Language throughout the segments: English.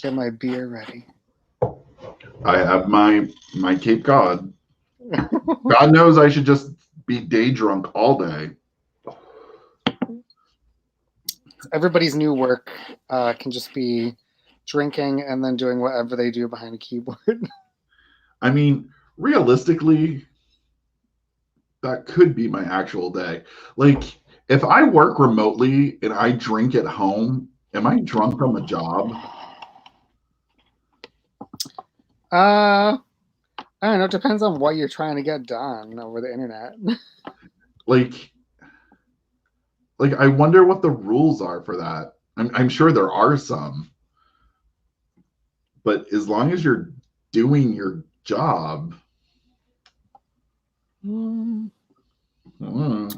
Get my beer ready. I have my Cape Cod. God knows I should just be day drunk all day. Everybody's new work can just be drinking and then doing whatever they do behind a keyboard. I mean, realistically, that could be my actual day. Like, if I work remotely and I drink at home, am I drunk on the job? I don't know. It depends on what you're trying to get done over the internet. Like, I wonder what the rules are for that. I'm sure there are some, but as long as you're doing your job, Mm, hmm,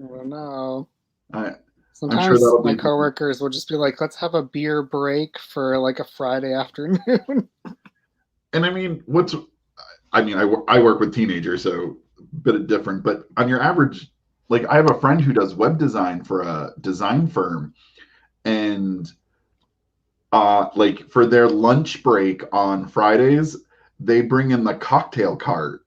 I don't know. I, I'm sure Sometimes that'll my be. coworkers will just be like, "Let's have a beer break for like a Friday afternoon." And I mean, I work with teenagers, so a bit different. But on your average, like I have a friend who does web design for a design firm, and like for their lunch break on Fridays, they bring in the cocktail cart,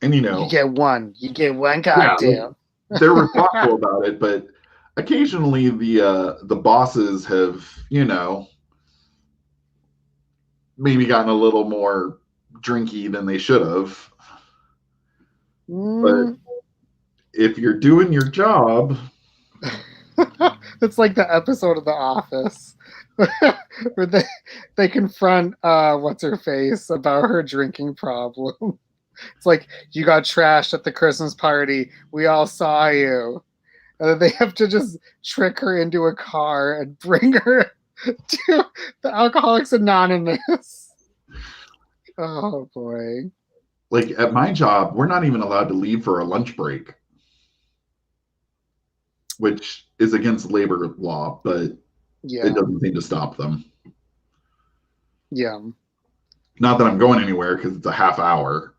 and You get one. You get one yeah, like cocktail. they're responsible about it. But occasionally, the bosses have maybe gotten a little more drinky than they should have. But Mm. if you're doing your job, It's like the episode of The Office where they confront what's her face about her drinking problem. It's like, you got trashed at the Christmas party. We all saw you. And then they have to just trick her into a car and bring her to the Alcoholics Anonymous. Oh boy. like at my job, we're not even allowed to leave for a lunch break, which is against labor law, but Yeah. it doesn't seem to stop them. Yeah. Not that I'm going anywhere because it's a half hour.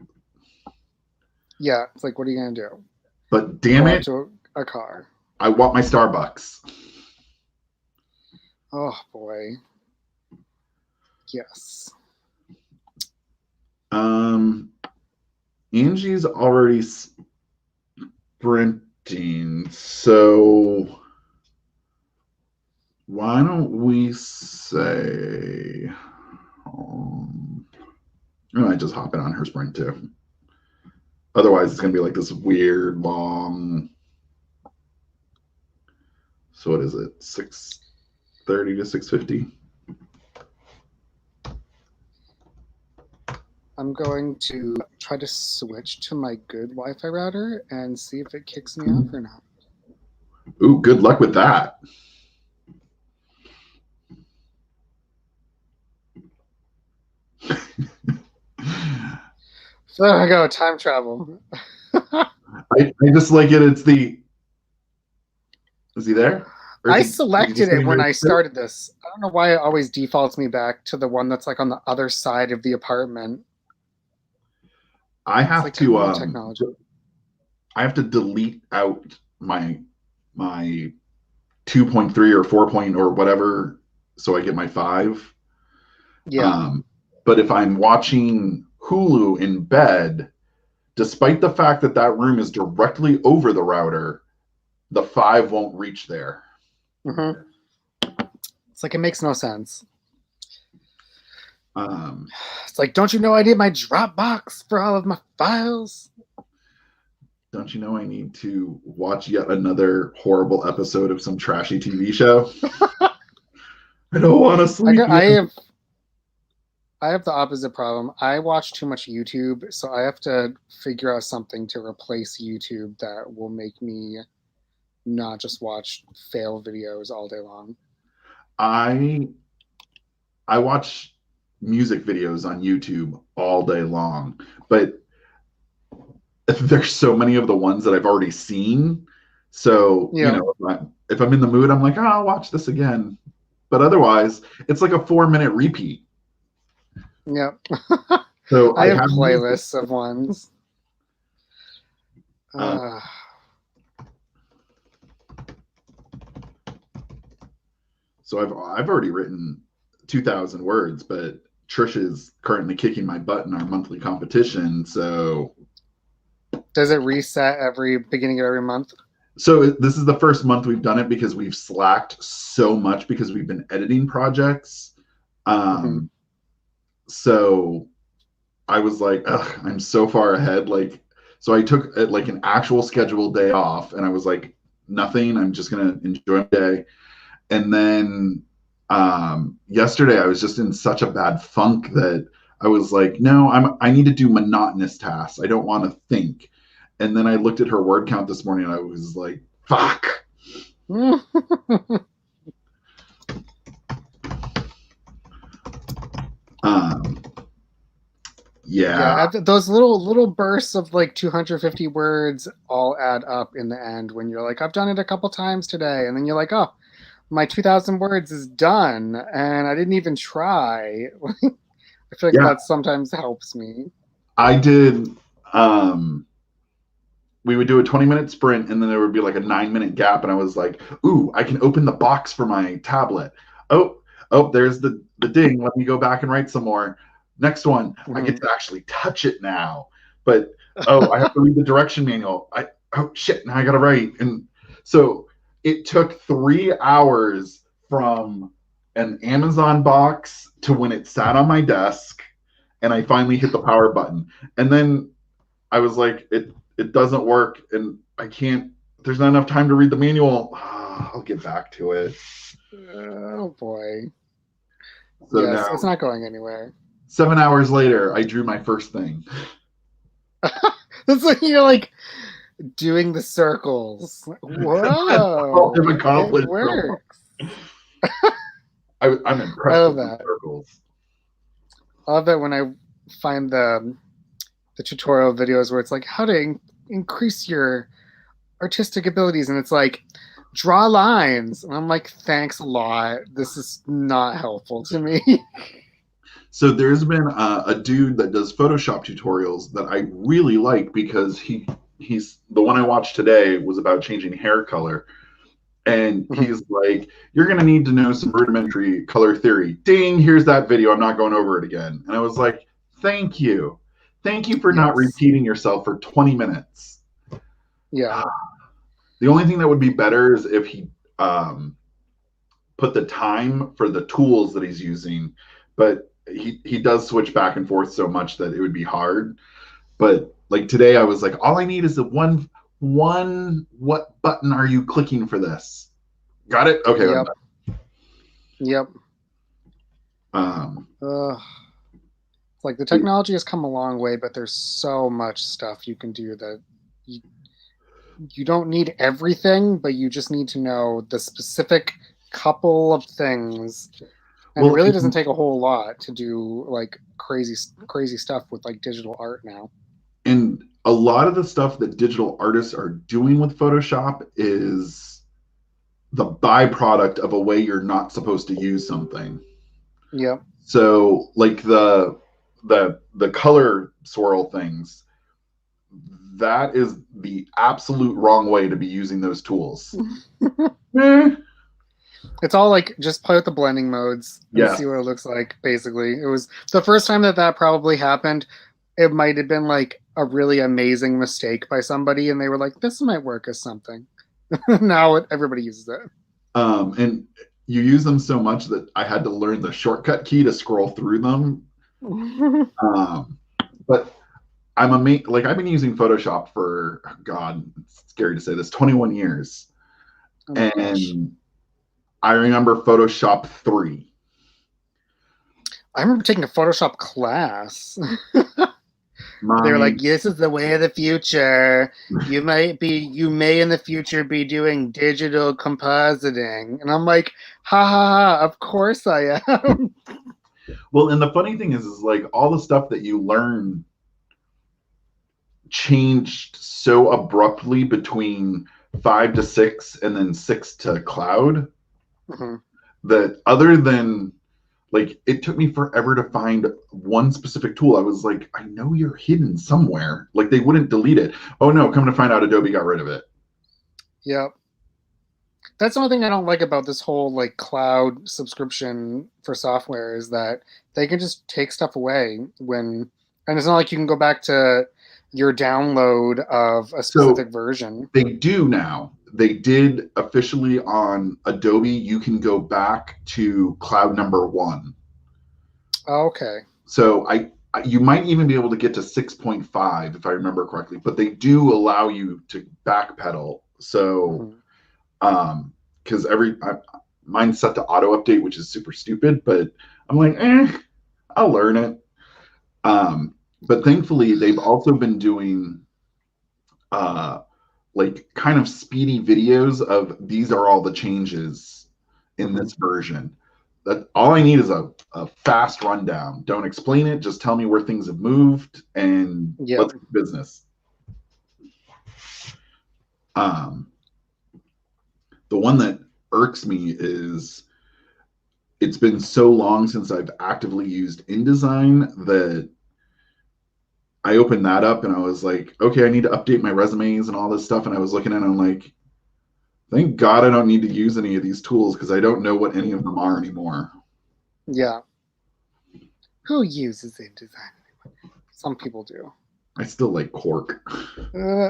Yeah. It's like, what are you going to do? But damn Go out it, to a car. I want my Starbucks. Oh boy. Yes. Angie's already sprinting, so why don't we say I might just hop in on her sprint too. Otherwise, it's going to be like this weird long. So what is it? 6:30 to 6:50. I'm going to try to switch to my good Wi-Fi router and see if it kicks me off or not. Ooh, good luck with that. So there we go, time travel. I just like it. It's the. Is he there? I selected it when I started this. I don't know why it always defaults me back to the one that's like on the other side of the apartment. I have like to technology. I have to delete out my 2.3 or 4 point or whatever, so I get my 5. Yeah. But if I'm watching Hulu in bed, despite the fact that that room is directly over the router, the 5 won't reach there. Mm-hmm. It's like, it makes no sense. It's like, don't you know I need my Dropbox for all of my files? Don't you know I need to watch yet another horrible episode of some trashy TV show? I don't want to sleep. I have the opposite problem. I watch too much YouTube, so I have to figure out something to replace YouTube that will make me not just watch fail videos all day long. I watch music videos on YouTube all day long, but there's so many of the ones that I've already seen. So, Yeah. if I'm in the mood, I'm like, oh, I'll watch this again. But otherwise, it's like a 4-minute repeat. Yep. So I have playlists of ones. So I've already written 2,000 words, but Trish is currently kicking my butt in our monthly competition. So Does it reset every beginning of every month? this is the first month we've done it because we've slacked so much because we've been editing projects. Mm-hmm. So I was like, ugh, I'm so far ahead. Like, so I took like an actual scheduled day off, and I was like, nothing. I'm just gonna enjoy my day. And then yesterday, I was just in such a bad funk that I was like, no, I need to do monotonous tasks. I don't want to think. And then I looked at her word count this morning, and I was like, fuck. Um, yeah. Yeah, those little bursts of like 250 words all add up in the end when you're like, I've done it a couple times today, and then you're like, oh, my 2,000 words is done, and I didn't even try. I feel like Yeah. that sometimes helps me. I did. Um, we would do a 20-minute sprint, and then there would be like a 9-minute gap, and I was like, ooh, I can open the box for my tablet. Oh, there's the ding. Let me go back and write some more. Next one, I get Mhm. to actually touch it now. But oh, I have to read the direction manual. Oh shit, now I gotta write. And so it took 3 hours from an Amazon box to when it sat on my desk and I finally hit the power button. And then I was like, it doesn't work, and I can't. There's not enough time to read the manual. I'll get back to it. Oh boy. So Yes, now, it's not going anywhere. 7 hours later, I drew my first thing. It's like you're like doing the circles. I've Whoa, it accomplished so much. works. I'm I impressed love with the that. circles. I love that when I find the tutorial videos where it's like how to increase your artistic abilities, and it's like draw lines, and I'm like, thanks a lot. This is not helpful to me. So there's been a dude that does Photoshop tutorials that I really like because he's the one I watched today was about changing hair color. And Mhm. he's like, you're going to need to know some rudimentary color theory. Ding, here's that video. I'm not going over it again. And I was like, thank you. Thank you for not Yes. repeating yourself for 20 minutes. Yeah. The only thing that would be better is if he um, put the time for the tools that he's using, but he does switch back and forth so much that it would be hard. But like today, I was like, all I need is the one. What button are you clicking for this? Got it? Okay, I'm Yep. done. Yep. Um, Ugh. It's like the technology has come a long way, but there's so much stuff you can do that you, you don't need everything, but you just need to know the specific couple of things. And it well, really doesn't take a whole lot to do like crazy stuff with like digital art now. and a lot of the stuff that digital artists are doing with Photoshop is the byproduct of a way you're not supposed to use something. Yep. So, like the color swirl things, that is the absolute wrong way to be using those tools. Eh, It's all like just play with the blending modes and yes. see what it looks like. Basically, it was the first time that probably happened. It might have been like a really amazing mistake by somebody, and they were like, "This might work as something." Now everybody uses it. And you use them so much that I had to learn the shortcut key to scroll through them. Oh Um, but like I've been using Photoshop for God, it's scary to say this, 21 years. my gosh! And I remember Photoshop 3. I remember taking a Photoshop class. They were My like, "This is the way of the future. You may in the future be doing digital compositing," and I'm like, "Ha ha ha! Of course I am." well, and the funny thing is like all the stuff that you learn changed so abruptly between 5 to 6 and then 6 to cloud Mhm. that other than like it took me forever to find one specific tool. I was like, I know you're hidden somewhere. Like they wouldn't delete it. Oh no, come to find out Adobe got rid of it. Yep. That's the only thing I don't like about this whole like cloud subscription for software is that they can just take stuff away when, and it's not like you can go back to your download of a So specific version. they do now. They did officially on Adobe. You can go back to cloud number one. Oh, okay. So you might even be able to get to 6.5 if I remember correctly, but they do allow you to backpedal. So Hmm. because mine's set to auto update, which is super stupid, but I'm like, I'll learn it. But thankfully, they've also been doing uh, like kind of speedy videos of these are all the changes in Hmm. this version. That all I need is a fast rundown. Don't explain it. Just tell me where things have moved and Yeah. let's get business. Um, the one that irks me is it's been so long since I've actively used InDesign that I opened that up and I was like, okay, I need to update my resumes and all this stuff. And I was looking at it and I'm like, thank God I don't need to use any of these tools because I don't know what any of them are anymore. Yeah. Who uses InDesign? Some people do. I still like Cork Uh,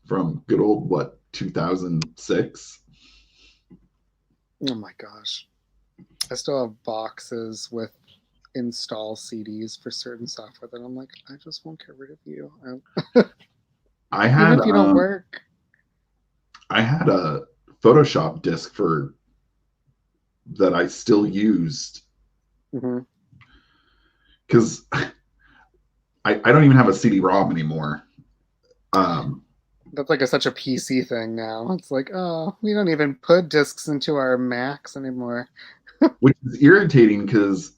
from good old, what, 2006? oh my gosh. I still have boxes with install CDs for certain software that I'm like, I just won't get rid of you. I Even had if you don't work. I had a Photoshop disk for that I still used Hmm. because I don't even have a CD-ROM anymore. Um, That's like such a PC thing now. It's like, oh, we don't even put discs into our Macs anymore. which is irritating because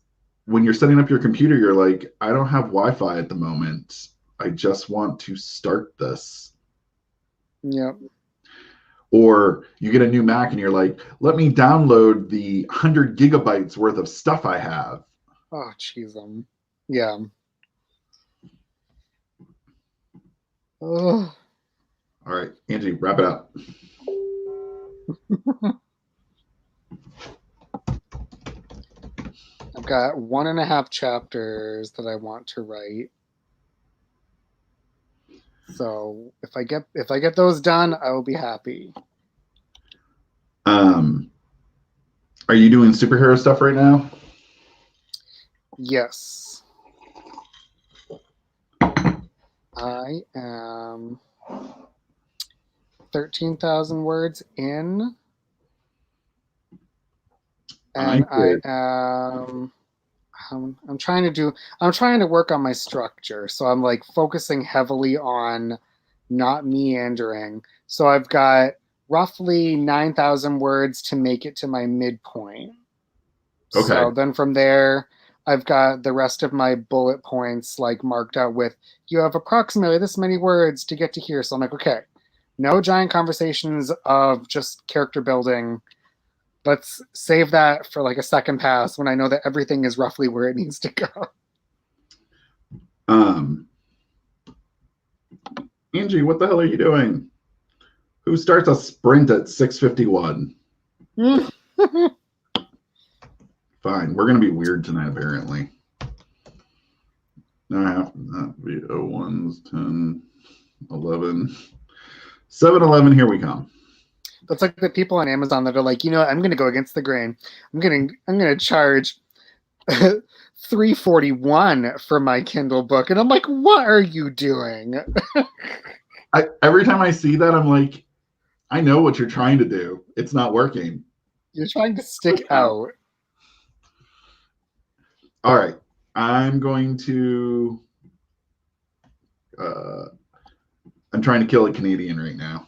when you're setting up your computer, you're like, I don't have Wi-Fi at the moment. I just want to start this. Yep. Or you get a new Mac and you're like, let me download the 100 gigabytes worth of stuff I have. Oh, jeez. Yeah. Oh. All right, Angie, wrap it up. I've got 1.5 chapters that I want to write. So if I get those done, I will be happy. Um, are you doing superhero stuff right now? Yes. I am 13,000 words in, I and I did. am I'm trying to do I'm trying to work on my structure. So I'm like focusing heavily on not meandering. So I've got roughly 9,000 words to make it to my midpoint. Okay. So then from there, I've got the rest of my bullet points like marked out with you have approximately this many words to get to here. So I'm like, okay, no giant conversations of just character building. Let's save that for like a second pass when I know that everything is roughly where it needs to go. Um, Angie, what the hell are you doing? Who starts a sprint at 6:51? Fine. We're going to be weird tonight, apparently. Now I have to be 01s, 10, 11. 7-Eleven, here we come. That's like the people on Amazon that are like, you know, I'm going to go against the grain. I'm going to charge 341 for my Kindle book, and I'm like, what are you doing? Every time I see that, I'm like, I know what you're trying to do. It's not working. You're trying to stick out. All right. I'm going to. Uh, I'm trying to kill a Canadian right now.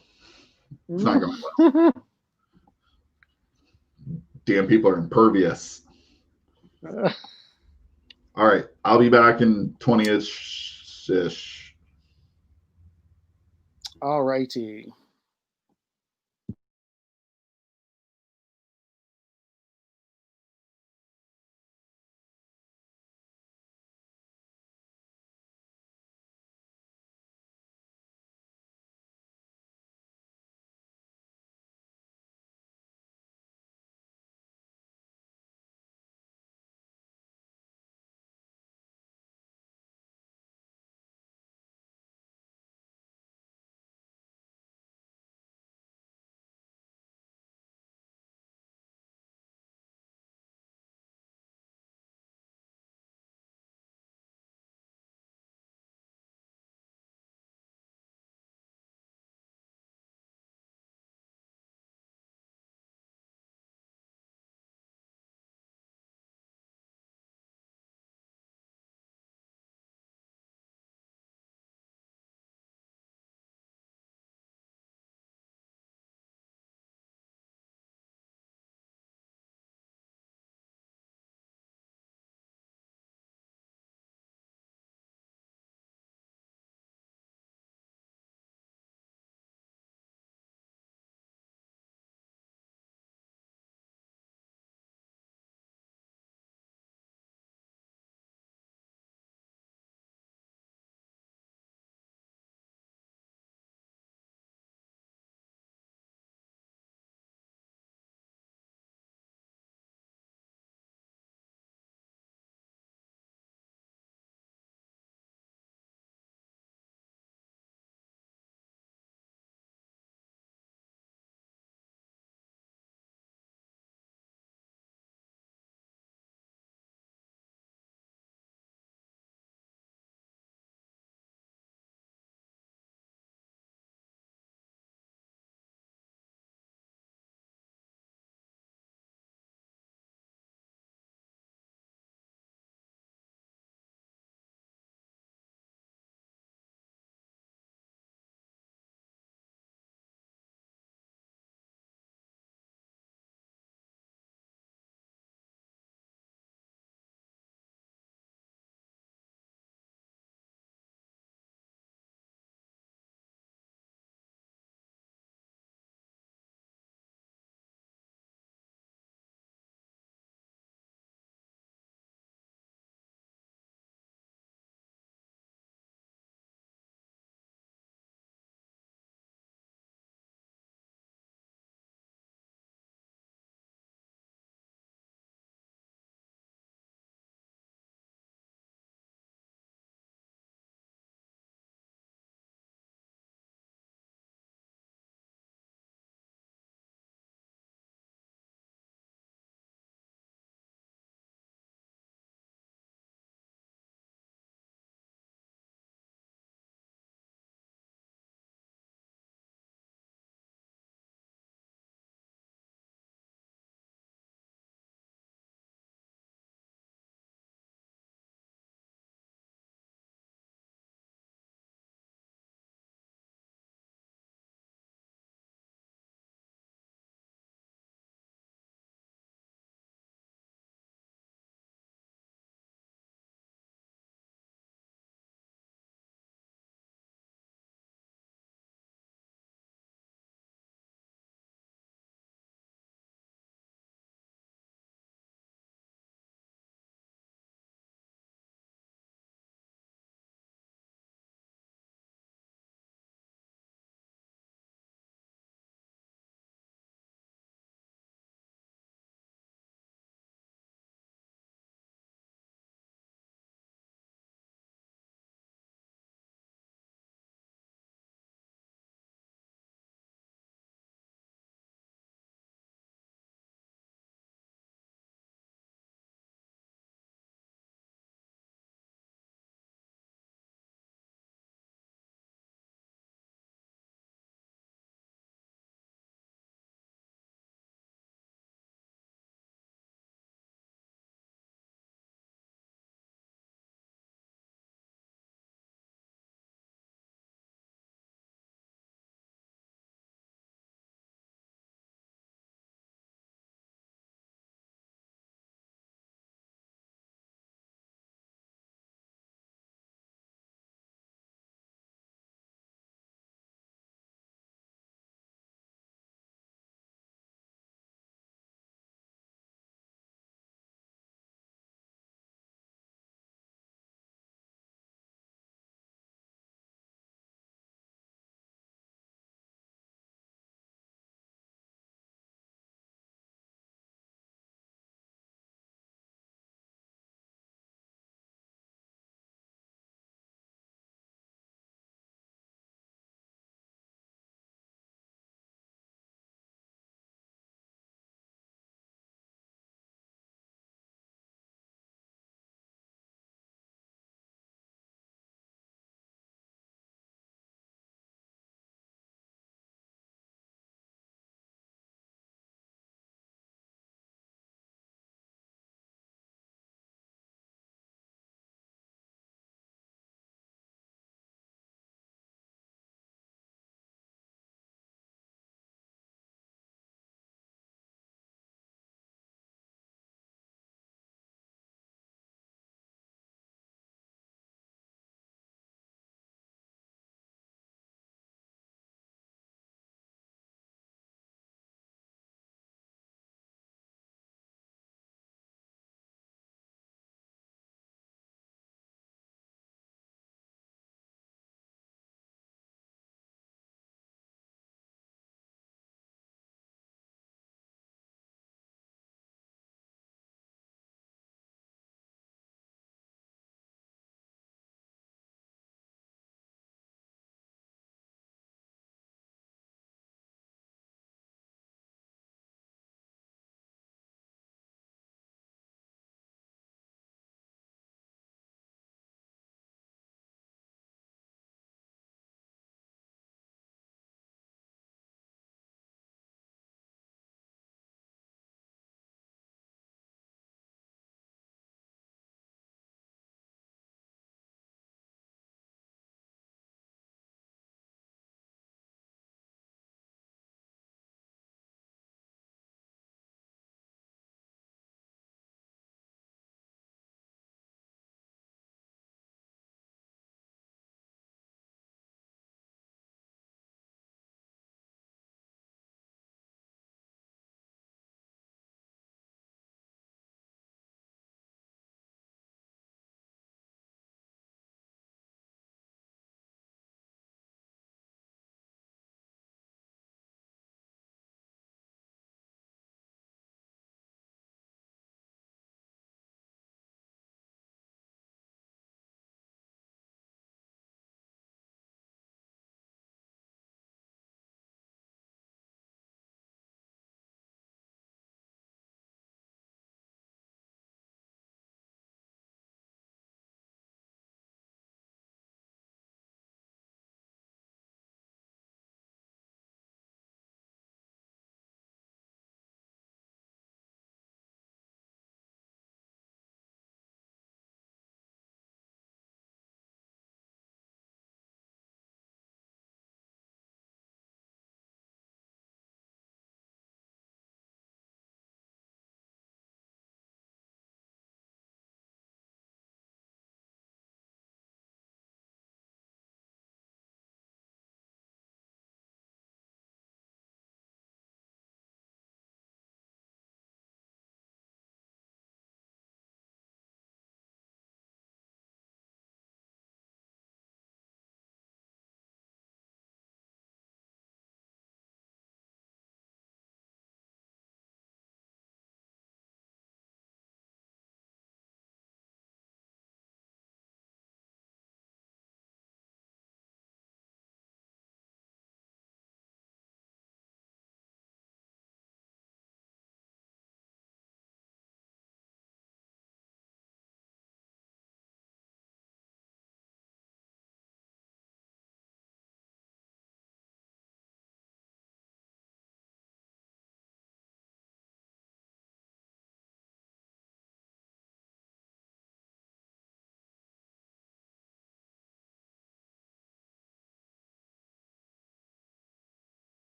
It's not going well. Damn, people are impervious. All right. I'll be back in 20ish. All righty.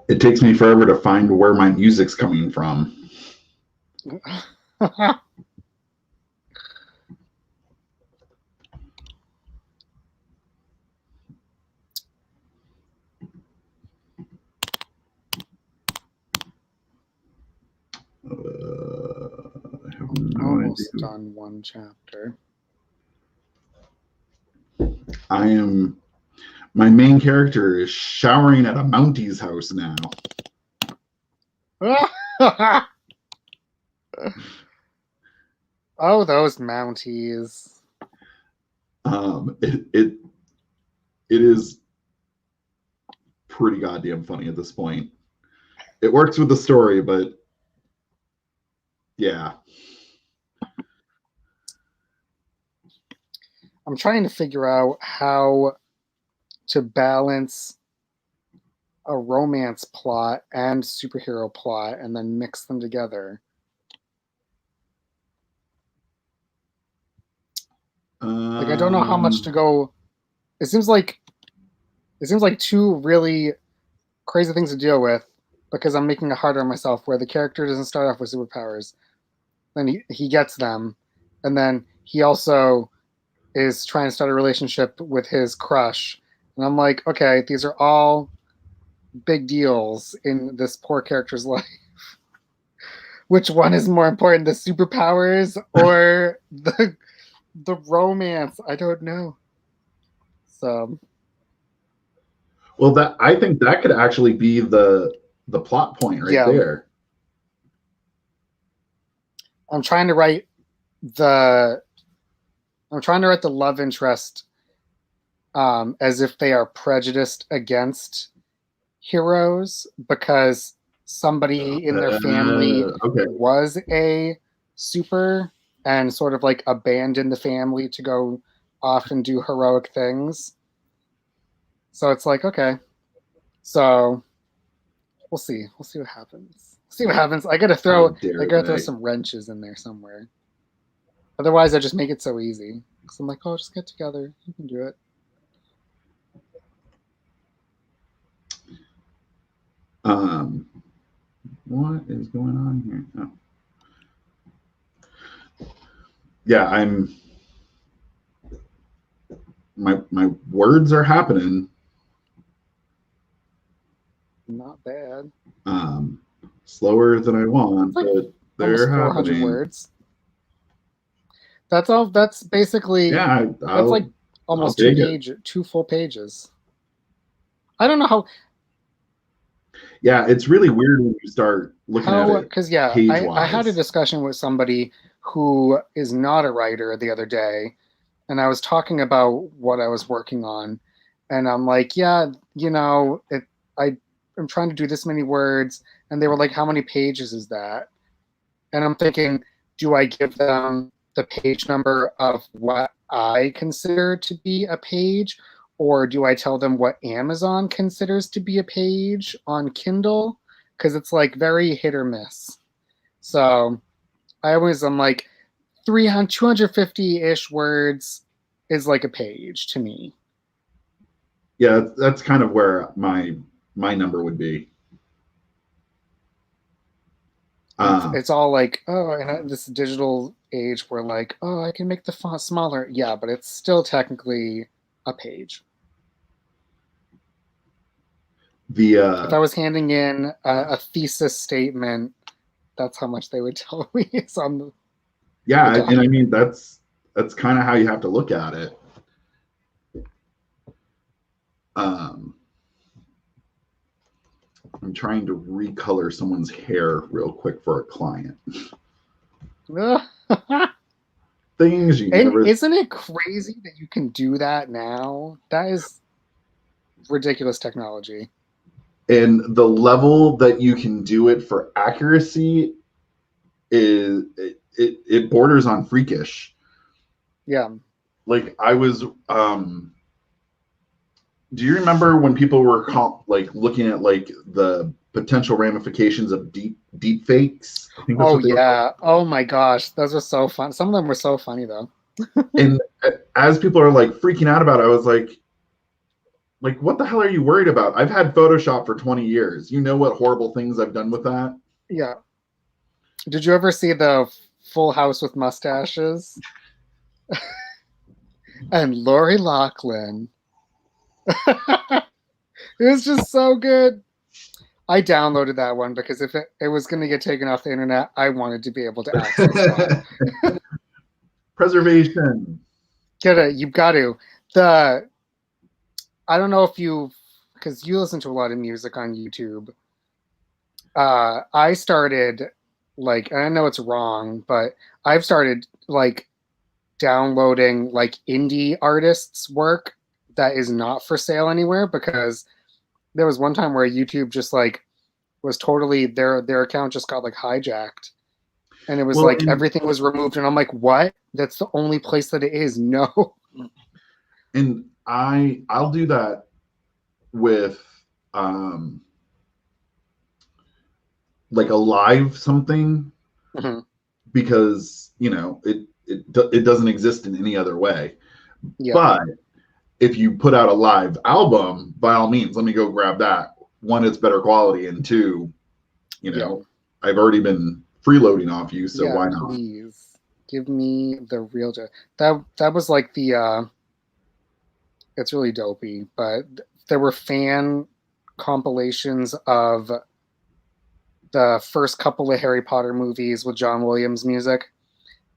It takes me forever to find where my music's coming from. I have no Almost idea. done one chapter. My main character is showering at a Mountie's house now. Oh, those Mounties. It is pretty goddamn funny at this point. It works with the story, but yeah. I'm trying to figure out how to balance a romance plot and superhero plot and then mix them together. Like I don't know how much to go. It seems like two really crazy things to deal with because I'm making it harder on myself where the character doesn't start off with superpowers. Then he gets them, and then he also is trying to start a relationship with his crush. And I'm like, okay, these are all big deals in this poor character's life. Which one is more important, the superpowers or the romance? I don't know. So, well, that I think that could actually be the plot point right there. I'm trying to write the love interest as if they are prejudiced against heroes because somebody in their family was a super and sort of like abandoned the family to go off and do heroic things. So it's like, okay. So we'll see. We'll see what happens. See what happens. I gotta throw some wrenches in there somewhere. Otherwise I just make it so easy. Because I'm like, oh, just get together. You can do it. What is going on here? Oh. Yeah, my words are happening. Not bad. Slower than I want, like but they're almost 400 happening. Words. That's all. That's basically that's like almost 2 full pages. I don't know how. Yeah, it's really weird when you start looking at it. Because I had a discussion with somebody who is not a writer the other day, and I was talking about what I was working on, and I'm like, yeah, you know, I'm trying to do this many words, and they were like, how many pages is that? And I'm thinking, do I give them the page number of what I consider to be a page, or do I tell them what Amazon considers to be a page on Kindle? Because it's like very hit or miss. So I'm like 250-ish words is like a page to me. Yeah, that's kind of where my number would be. It's all like, oh, in this digital age where like, oh, I can make the font smaller. Yeah, but it's still technically a page. If I was handing in a thesis statement, that's how much they would tell me. It's on the and I mean that's kind of how you have to look at it. I'm trying to recolor someone's hair real quick for a client. Things you never. Isn't it crazy that you can do that now? That is ridiculous technology. And the level that you can do it for accuracy is it borders on freakish. Yeah. Like I was do you remember when people were looking at like the potential ramifications of deep fakes? I think that's yeah. Oh my gosh, those are so fun. Some of them were so funny though. And as people are like freaking out about it, I was like, Like, what the hell are you worried about? I've had Photoshop for 20 years. You know what horrible things I've done with that? Yeah. Did you ever see the Full House with Mustaches? And Lori Loughlin. It was just so good. I downloaded that one because if it was going to get taken off the internet, I wanted to be able to access that. Preservation. Get it? You've got to. The I don't know if you, because you listen to a lot of music on YouTube. I started like, and I know it's wrong, but I've started like downloading like indie artists' work that is not for sale anywhere because there was one time where YouTube just like was totally their account just got like hijacked and it was Well, like everything was removed and I'm like, what? That's the only place that it is. No. and I'll do that with um like a live something Mhm. because it doesn't exist in any other way. Yeah. But if you put out a live album, by all means, let me go grab that. One, it's better quality, and two, Yeah. I've already been freeloading off you, so Yeah, why not? please. Give me the real that was like the it's really dopey, but there were fan compilations of the first couple of Harry Potter movies with John Williams music,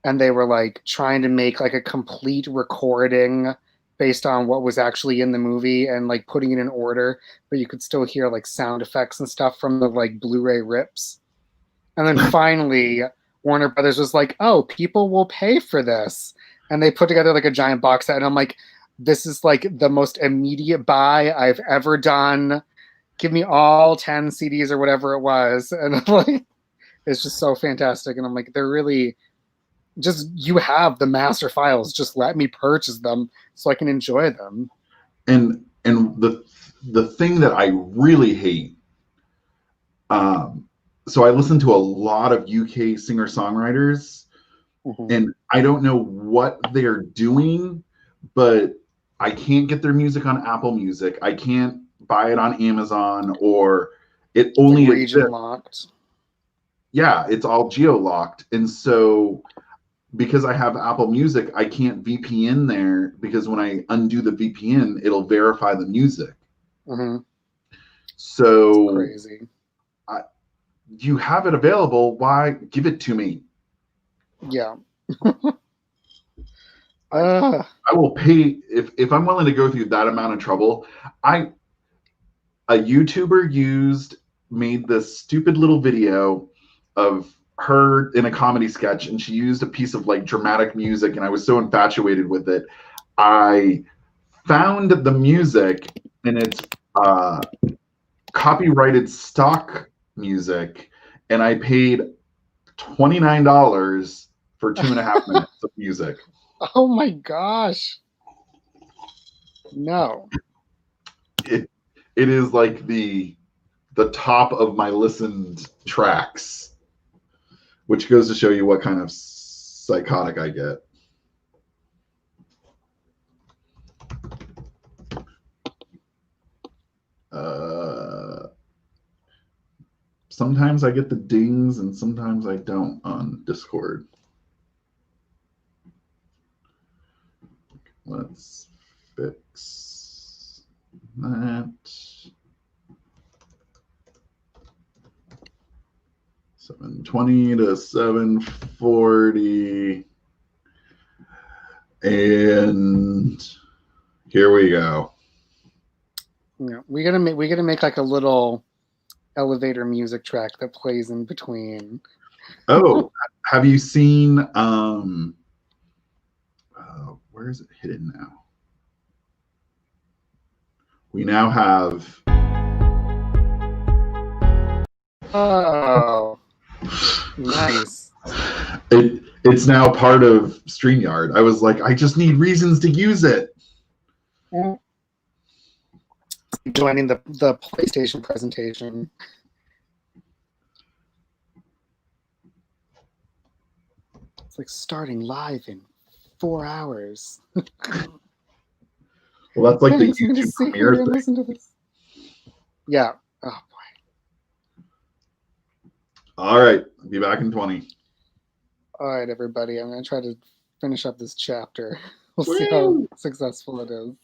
and they were like trying to make like a complete recording based on what was actually in the movie and like putting it in order, but you could still hear like sound effects and stuff from the like Blu-ray rips. And then finally Warner Brothers was like, "Oh, people will pay for this." And they put together like a giant box set and I'm like, "This is like the most immediate buy I've ever done. Give me all 10 CDs or whatever it was." And I'm like, it's just so fantastic. And I'm like, they're really just, you have the master files. Just let me purchase them so I can enjoy them. And the thing that I really hate, um, so I listen to a lot of UK singer songwriters, Mm-hmm. and I don't know what they're doing, but I can't get their music on Apple Music. I can't buy it on Amazon, or it It's like only region exists. locked. Yeah, it's all geo locked, and so because I have Apple Music, I can't VPN there because when I undo the VPN, it'll verify the music. Mm-hmm. It's So crazy. I, you have it available. Why give it to me? Yeah. I, uh, I will pay if I'm willing to go through that amount of trouble. I A YouTuber made this stupid little video of her in a comedy sketch, and she used a piece of like dramatic music, and I was so infatuated with it. I found the music, and it's uh, copyrighted stock music, and I paid $29 for 2.5 minutes of music. oh my gosh. No. It it is like the top of my listened tracks, which goes to show you what kind of psychotic I get. Uh, Sometimes I get the dings and sometimes I don't on Discord. Let's fix that. 720 to 740. And here we go. Yeah. We gotta make like a little elevator music track that plays in between. Oh, have you seen where is it hidden now? We now have Oh, nice. it's now part of StreamYard. I was like, I just need reasons to use it. Joining the PlayStation presentation. It's like starting live in 4 hours. Well, that's like the Thanks. I'm gonna YouTube sit premiere here and thing. listen to this. Yeah. Oh, All right, be back in 20. all right, everybody. I'm gonna try to finish up this chapter. We'll see how Woo! successful it is.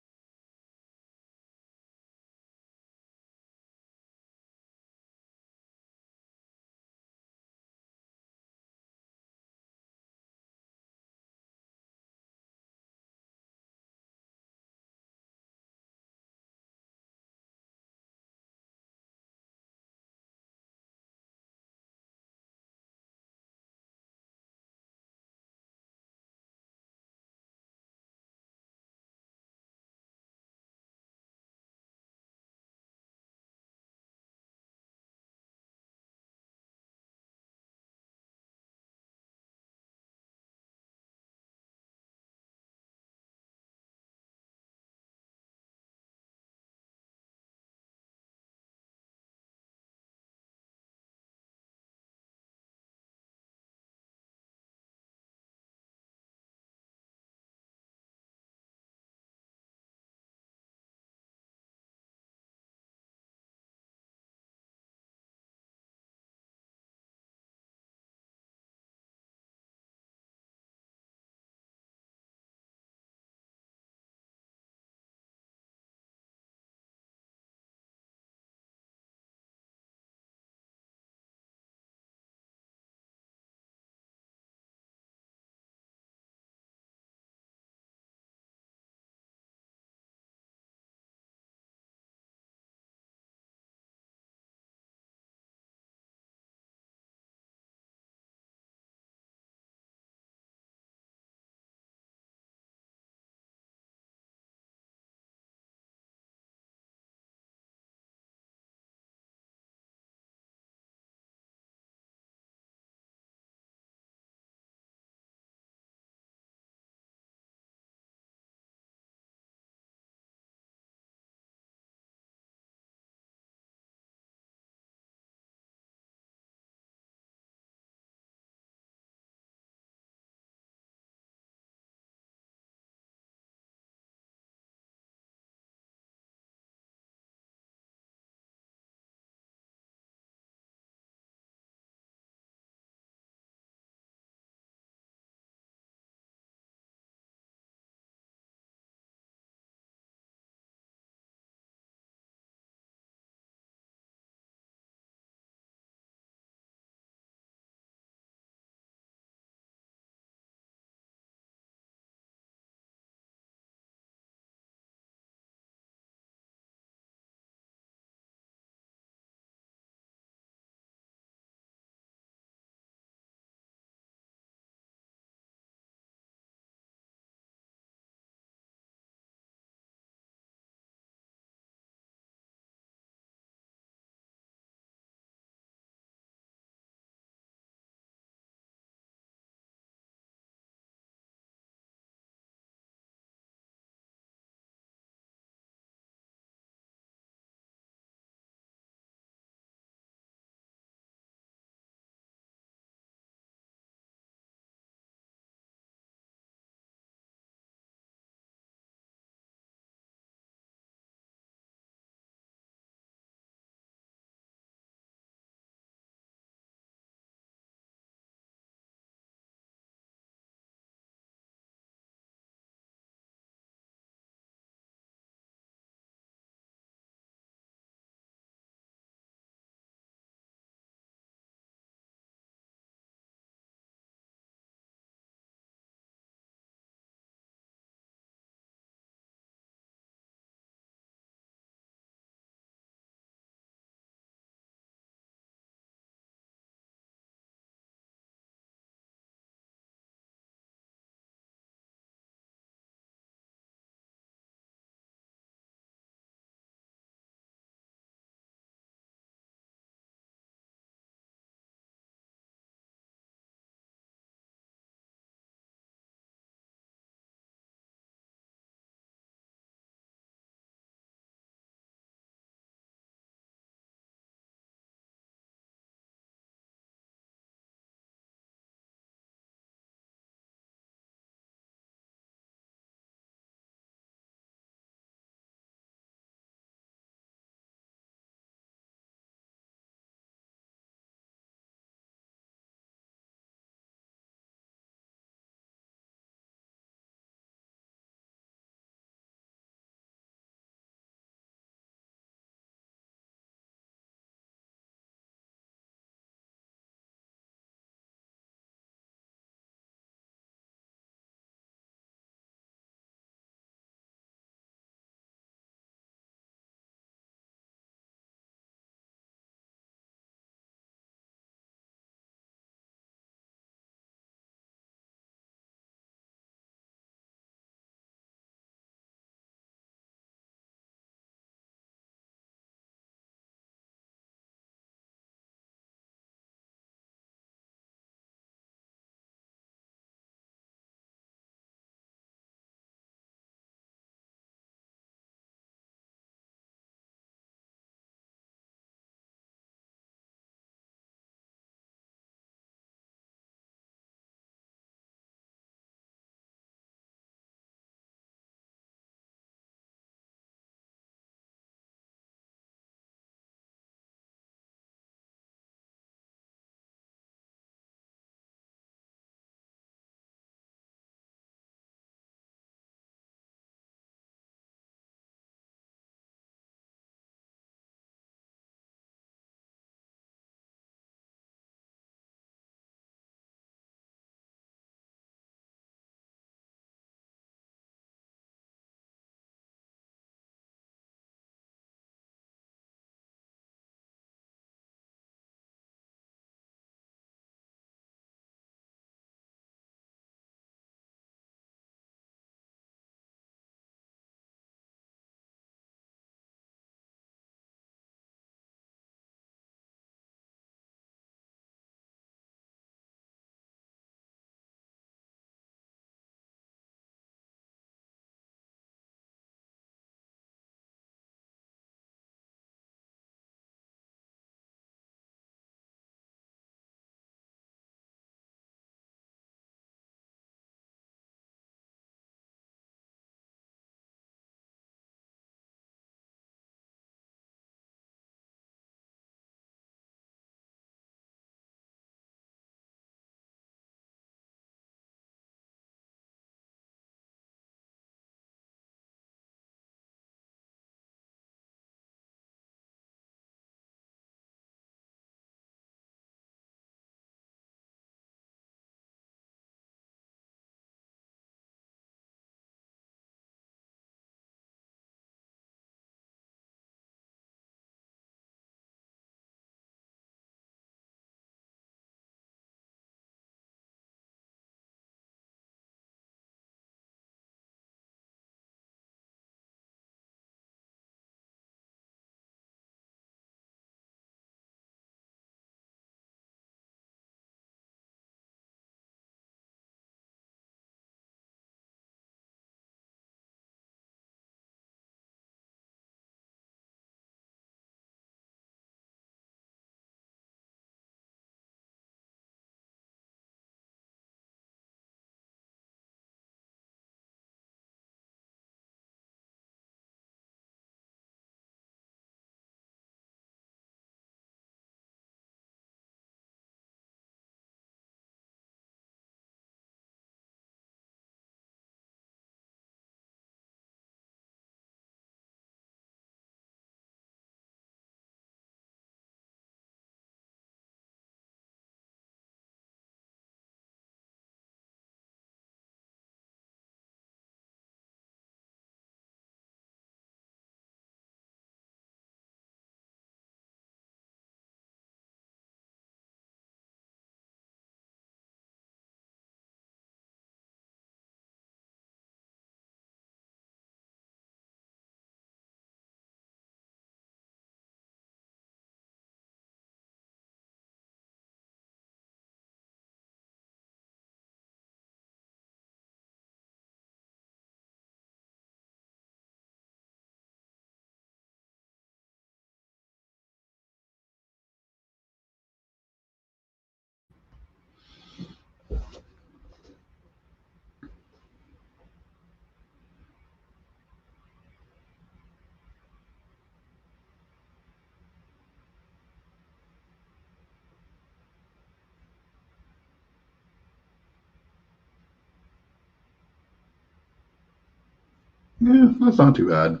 Yeah, that's not too bad.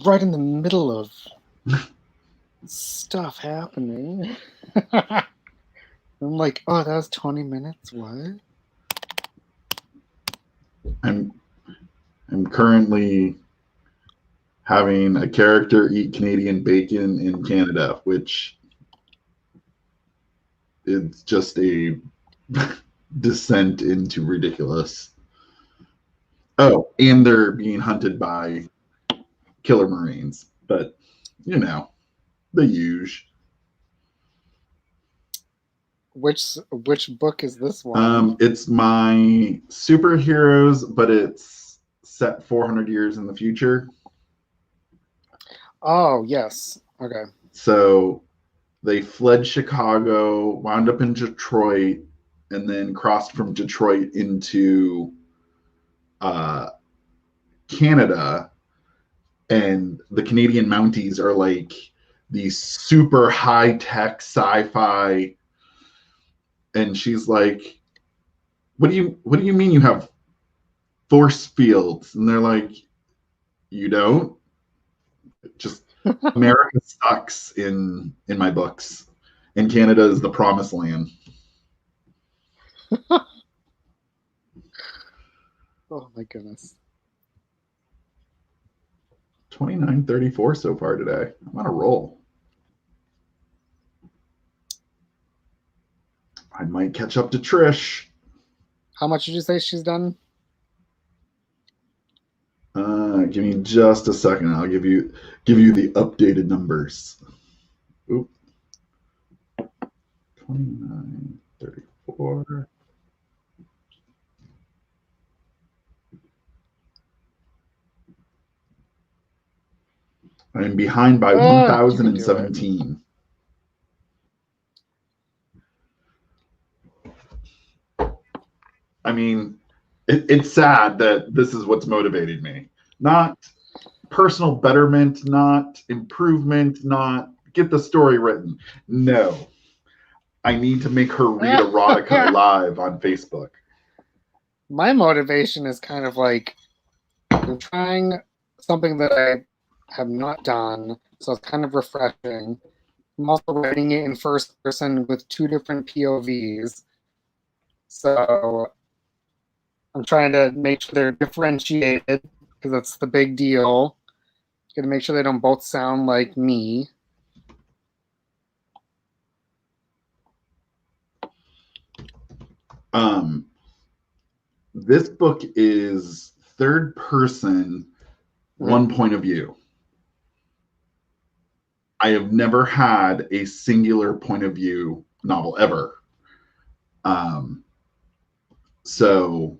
Right in the middle of stuff happening. I'm like, oh, that was 20 minutes? What? I'm I'm currently having a character eat Canadian bacon in Canada, which is just a descent into ridiculous. Oh, and they're being hunted by killer Marines, but you know, the huge. Which book is this one? It's my superheroes, but it's set 400 years in the future. Oh, yes. Okay. So they fled Chicago, wound up in Detroit, and then crossed from Detroit into uh, Canada. And the Canadian Mounties are like these super high tech sci fi. And she's like, what do you mean you have force fields? And they're like, you don't? Just America sucks in my books. And Canada is the promised land. Oh my goodness. 29:34 so far today. I'm on a roll. I might catch up to Trish. How much did you say she's done? Give me just a second. I'll give you the updated numbers. Oop. 29:34. I'm behind by You can do it. 1,017. I mean, it's sad that this is what's motivated me. Not personal betterment, not improvement, not get the story written. No, I need to make her read erotica live on Facebook. My motivation is kind of like I'm trying something that I have not done, so it's kind of refreshing. I'm also writing it in first person with two different POVs. So I'm trying to make sure they're differentiated because that's the big deal. Got to make sure they don't both sound like me. Um, this book is third person, one point of view. I have never had a singular point of view novel ever. So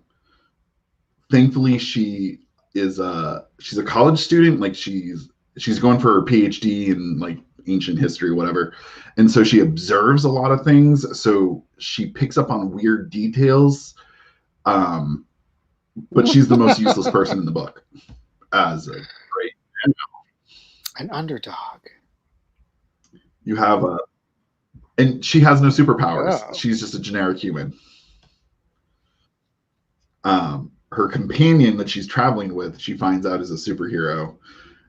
thankfully she's a college student, like she's going for her PhD in like ancient history, whatever. And so she observes a lot of things. So she picks up on weird details. But she's the most useless person in the book as a great. An underdog. You have and she has no superpowers. Oh. She's just a generic human. Her companion that she's traveling with, she finds out is a superhero.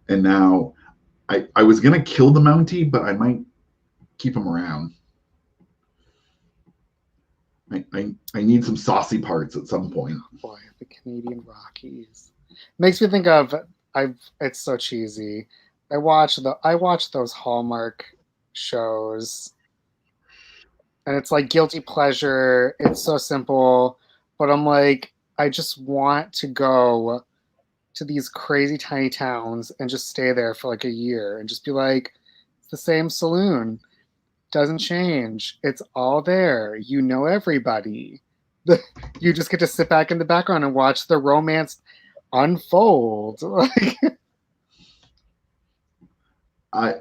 And now I was going to kill the Mountie, but I might keep him around. I need some saucy parts at some point. Boy, the Canadian Rockies. Makes me think of it's so cheesy. I watch those Hallmark shows and it's like guilty pleasure. It's so simple, but I'm like I just want to go to these crazy tiny towns and just stay there for like a year and just be like it's the same saloon. Doesn't change. It's all there. You know everybody. You just get to sit back in the background and watch the romance unfold. I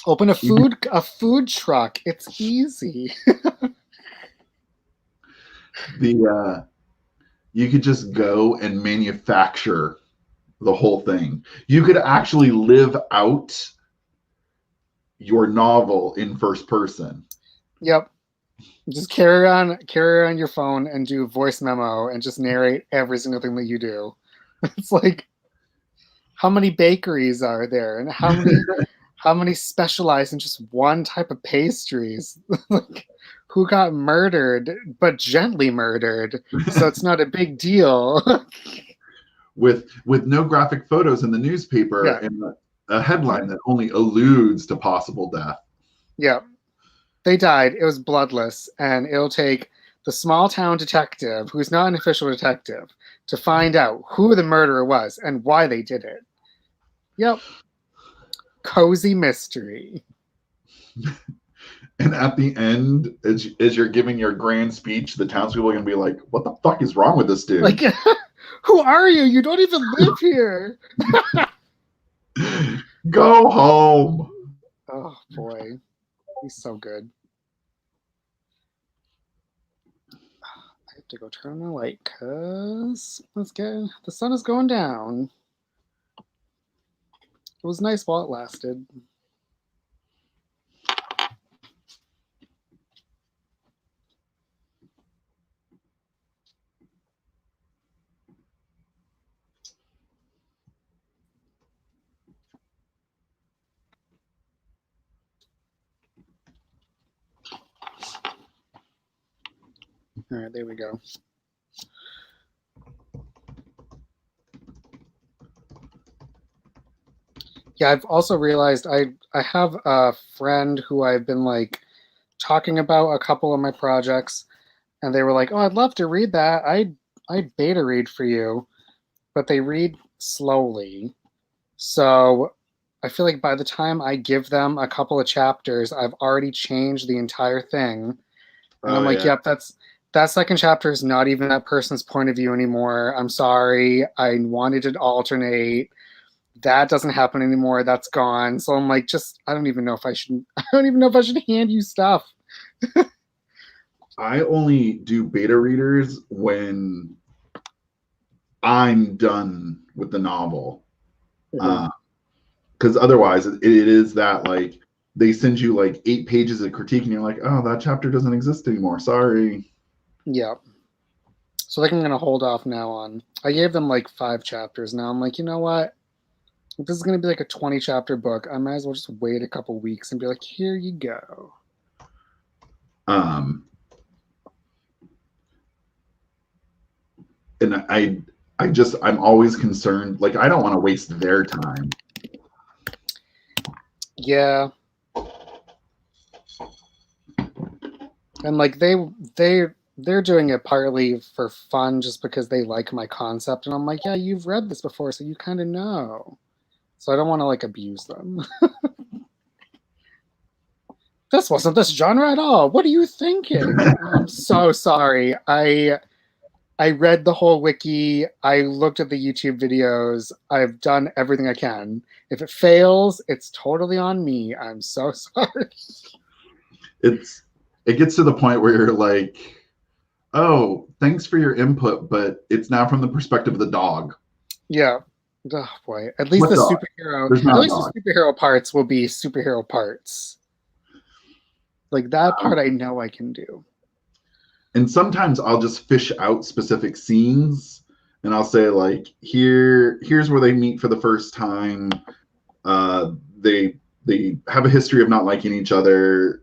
Open a food truck. It's easy. You could just go and manufacture the whole thing. You could actually live out your novel in first person. Yep. Just carry on your phone and do voice memo and just narrate every single thing that you do. It's like, how many bakeries are there, and how many specialize in just one type of pastries? Like, who got murdered, but gently murdered, so it's not a big deal. with no graphic photos in the newspaper Yeah, and a headline that only alludes to possible death. yeah. They died. It was bloodless, and it'll take the small town detective, who's not an official detective, to find out who the murderer was and why they did it. Yep. Cozy mystery. And at the end, as you're giving your grand speech, the townspeople are going to be like, what the fuck is wrong with this dude? Like, who are you? You don't even live here. Go home. Oh, boy. He's so good. I have to go turn on the light because the sun is going down. It was nice while it lasted. All right, there we go. Yeah, I've also realized I have a friend who I've been like talking about a couple of my projects, and they were like, "Oh, I'd love to read that. I'd beta read for you," but they read slowly. So I feel like by the time I give them a couple of chapters, I've already changed the entire thing. And I'm Oh like, yeah. yep, that second chapter is not even that person's point of view anymore. I'm sorry. I wanted to alternate. That doesn't happen anymore. That's gone. So I'm like, just I don't even know if I should I don't even know if I should hand you stuff. I only do beta readers when I'm done with the novel. Mm-hmm. Because otherwise, it is that like they send you like 8 pages of critique, and you're like, oh, that chapter doesn't exist anymore. Sorry. Yeah. So I think I'm gonna hold off now on. I gave them like 5 chapters. Now I'm like, you know what? If this is gonna be like a 20 chapter book, I might as well just wait a couple weeks and be like, here you go. Um, and I'm always concerned. Like, I don't want to waste their time. Yeah. And like they're doing it partly for fun just because they like my concept, and I'm like, yeah, you've read this before, so you kind of know. So I don't want to like abuse them. This wasn't this genre at all. What are you thinking? I'm so sorry. I read the whole wiki. I looked at the YouTube videos. I've done everything I can. If it fails, it's totally on me. I'm so sorry. It gets to the point where you're like, oh, thanks for your input, but it's now from the perspective of the dog. Yeah. Oh boy. At least What the dog? superhero There's at not a least dog. the superhero parts will be superhero parts. Like that part I know I can do. And sometimes I'll just fish out specific scenes, and I'll say like, here's where they meet for the first time. They have a history of not liking each other,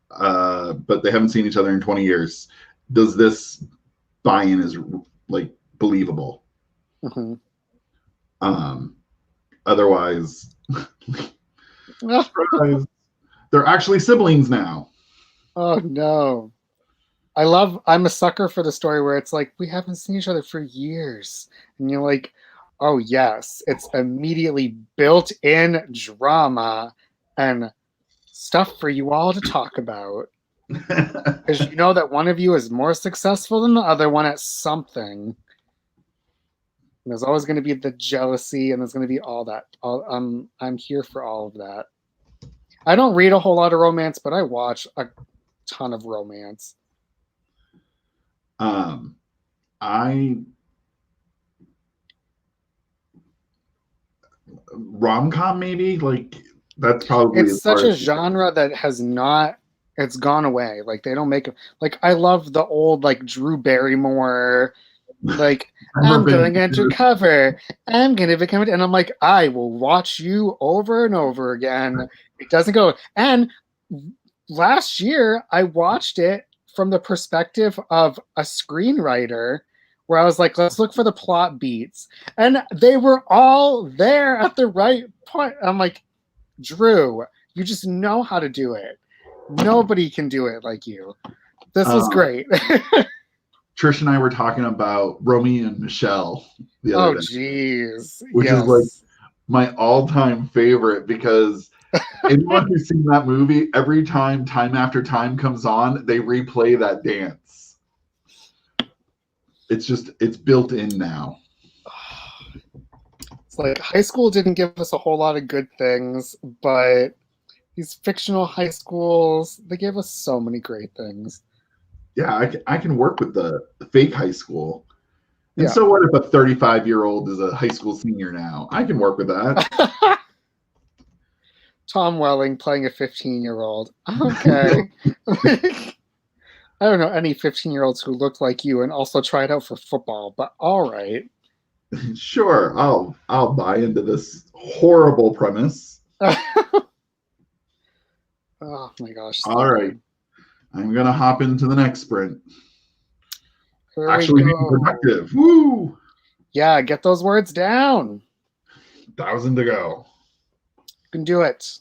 but they haven't seen each other in 20 years. Does this buy-in is like believable? Mm-hmm. Um, Otherwise, surprise, they're actually siblings now. Oh no. I'm a sucker for the story where it's like, we haven't seen each other for years. And you're like, oh yes, it's immediately built in drama and stuff for you all to talk about. Because you know that one of you is more successful than the other one at something. And there's always going to be the jealousy, and there's going to be all that. I'm here for all of that. I don't read a whole lot of romance, but I watch a ton of romance. I rom-com maybe like That's probably as It's such far as a genre that has not, it's gone away. Like they don't make, like I love the old like Drew Barrymore, like never I'm been. going undercover, I'm gonna become it, and I'm like, I will watch you over and over again. It doesn't go. And last year I watched it from the perspective of a screenwriter where I was like, let's look for the plot beats. And they were all there at the right point. I'm like, Drew, you just know how to do it. Nobody can do it like you. This was Um, great. Trish and I were talking about Romeo and Michelle the other Oh, day, geez. which is like Yes. my all-time favorite because anyone who's seen that movie, every time after time comes on, they replay that dance. It's built in now. It's like high school didn't give us a whole lot of good things, but these fictional high schools, they gave us so many great things. Yeah, I can work with the fake high school. And Yeah. so what if a 35-year-old is a high school senior now? I can work with that. Tom Welling playing a 15-year-old. Okay. I don't know any 15-year-olds who look like you and also tried out for football, but all right. Sure, I'll buy into this horrible premise. Oh my gosh, so All right, good. I'm gonna hop into the next sprint. Here we Actually being go. productive. Woo! Yeah, get those words down. 1,000 to go. You can do it.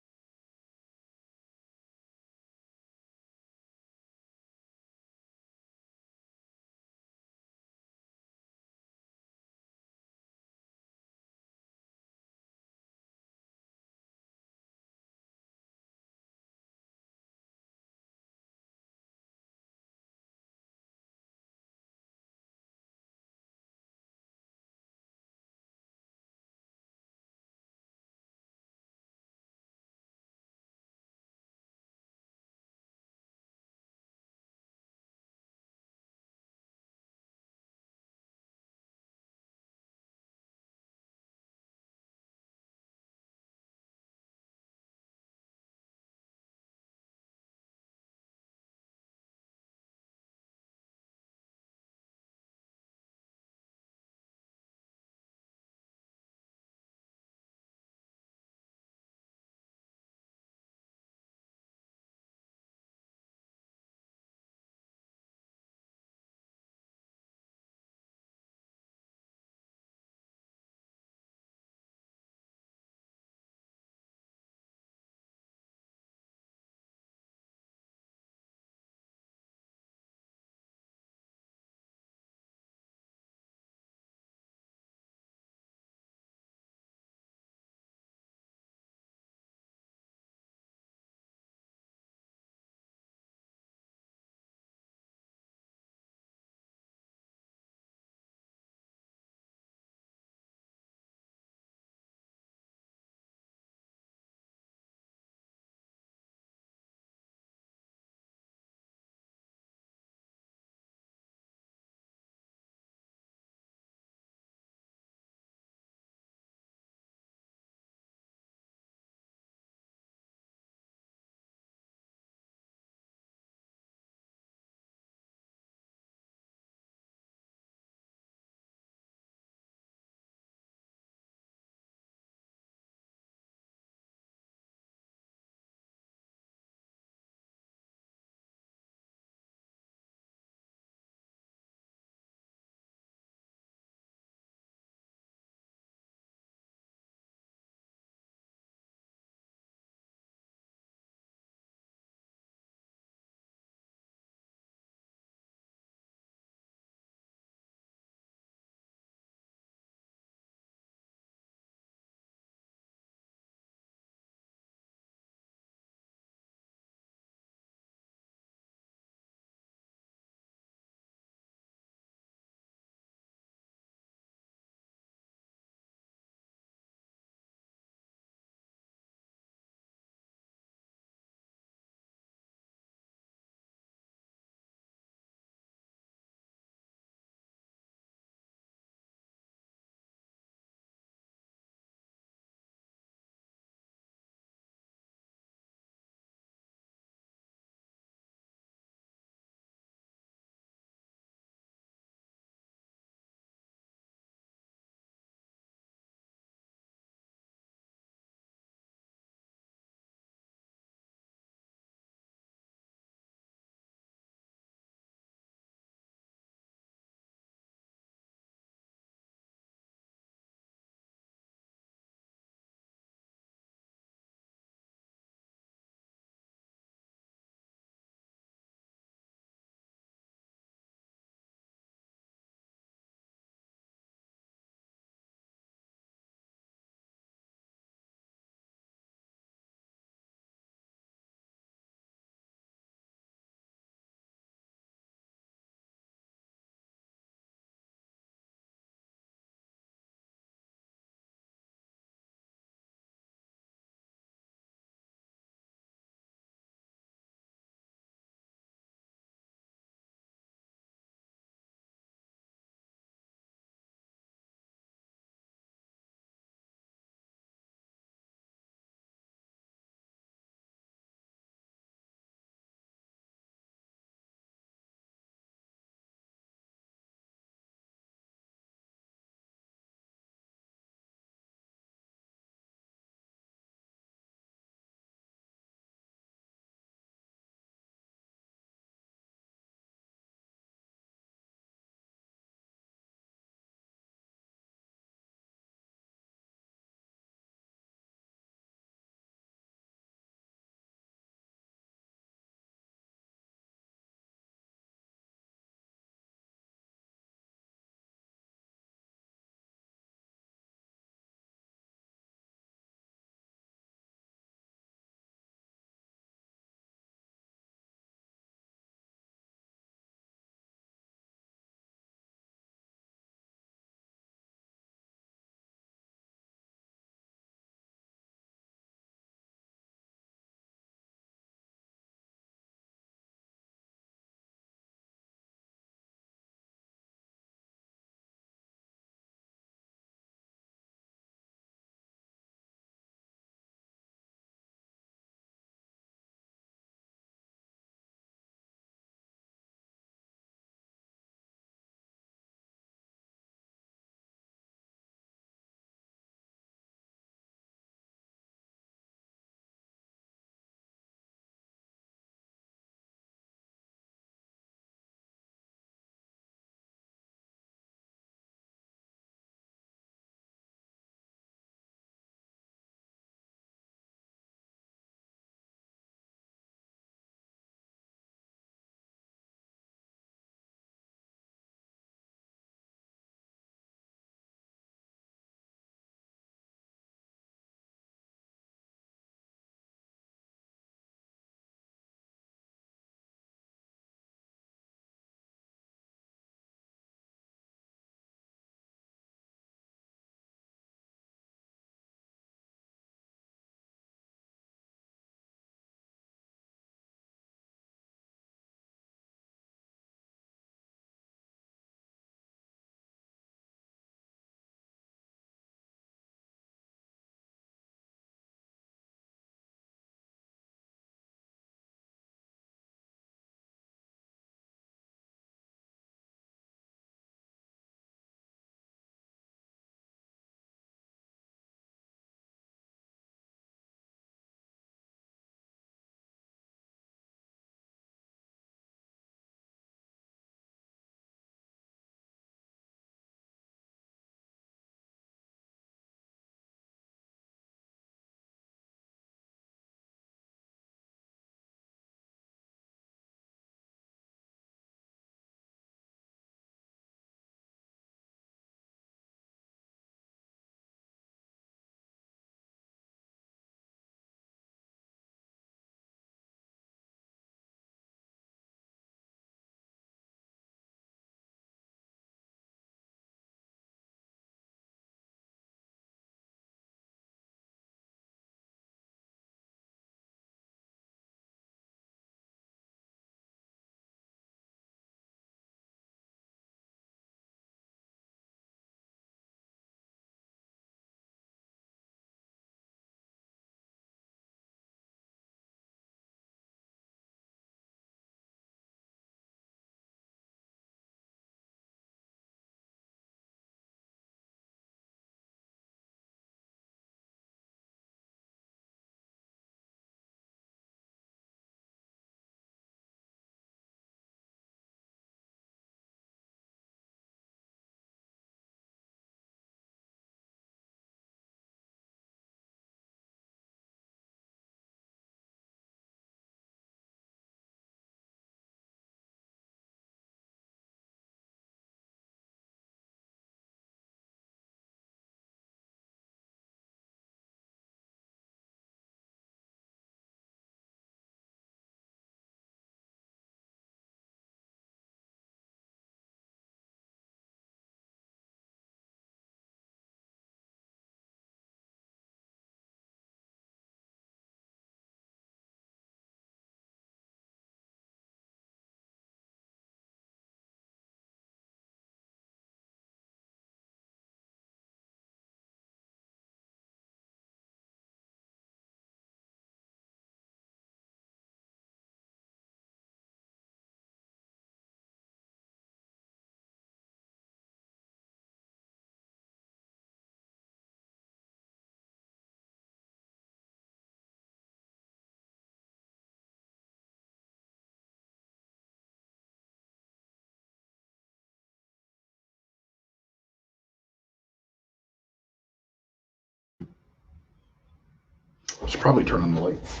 I should probably turn on the lights.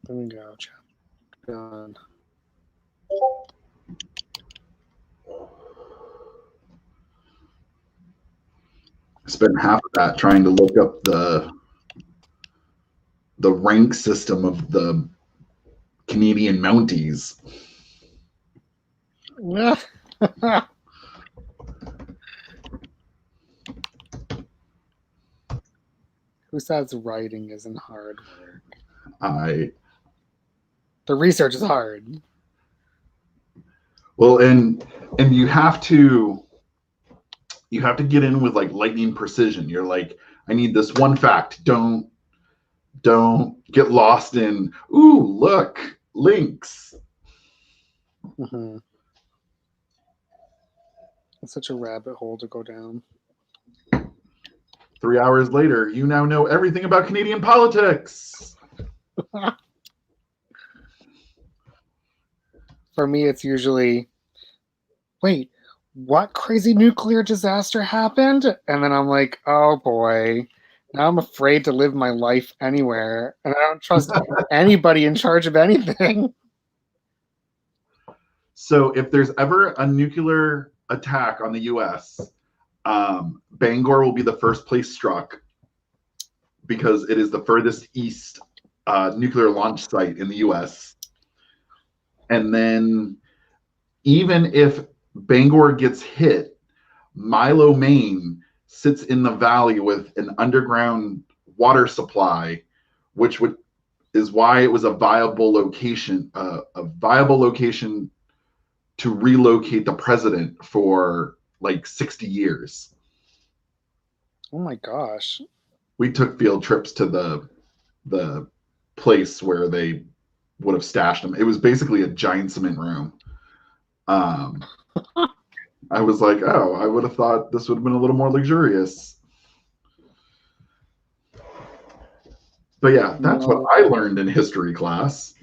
There we go. Chapter done. I spent half of that trying to look up the rank system of the Canadian Mounties. Who says writing isn't hard work? The research is hard. Well, and you have to get in with like lightning precision. You're like, I need this one fact. Don't get lost in, ooh, look, links. Mm-hmm. It's such a rabbit hole to go down. 3 hours later, you now know everything about Canadian politics. For me, it's usually, wait, what crazy nuclear disaster happened? And then I'm like, oh boy, now I'm afraid to live my life anywhere. And I don't trust anybody in charge of anything. So if there's ever a nuclear attack on the U.S., Bangor will be the first place struck because it is the furthest east nuclear launch site in the U.S. And then even if Bangor gets hit, Milo, Maine sits in the valley with an underground water supply, which is why it was a viable location to relocate the president for like 60 years. Oh my gosh. We took field trips to the place where they would have stashed them. It was basically a giant cement room. I was like, oh, I would have thought this would have been a little more luxurious. But yeah, that's what I learned in history class.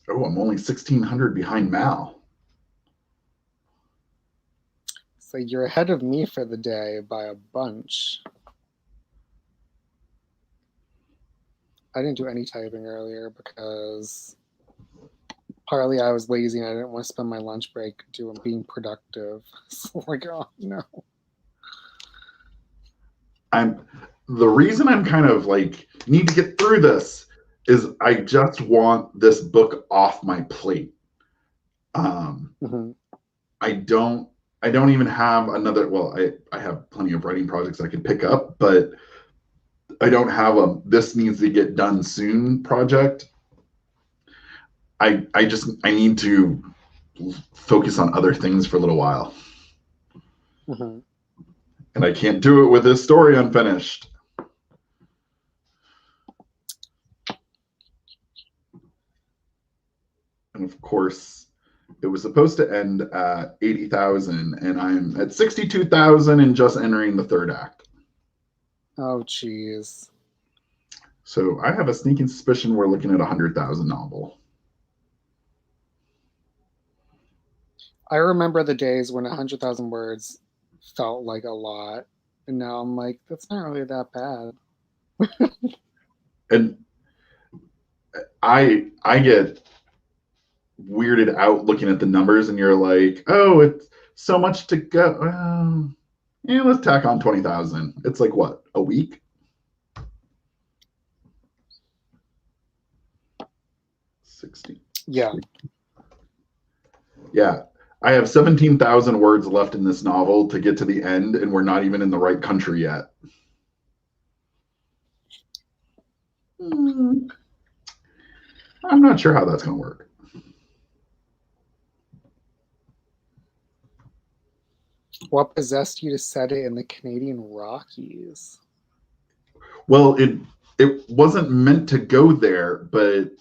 Oh, I'm only 1,600 behind Mal. So you're ahead of me for the day by a bunch. I didn't do any typing earlier because partly I was lazy and I didn't want to spend my lunch break being productive. So like, oh no. The reason I'm kind of like need to get through this is I just want this book off my plate. Mm-hmm. I don't even have another. Well, I have plenty of writing projects I could pick up, but I don't have a this needs to get done soon project. I need to focus on other things for a little while. Mm-hmm. And I can't do it with this story unfinished. And of course, it was supposed to end at 80,000, and I'm at 62,000 and just entering the third act. Oh, jeez. So I have a sneaking suspicion we're looking at 100,000 novel. I remember the days when 100,000 words felt like a lot, and now I'm like, that's not really that bad. And I get weirded out looking at the numbers, and you're like, oh, it's so much to go. Yeah, let's tack on 20,000. It's like what, a week? 60. Yeah. Yeah. I have 17,000 words left in this novel to get to the end, and we're not even in the right country yet. Hmm, I'm not sure how that's going to work. What possessed you to set it in the Canadian Rockies? Well, it wasn't meant to go there, but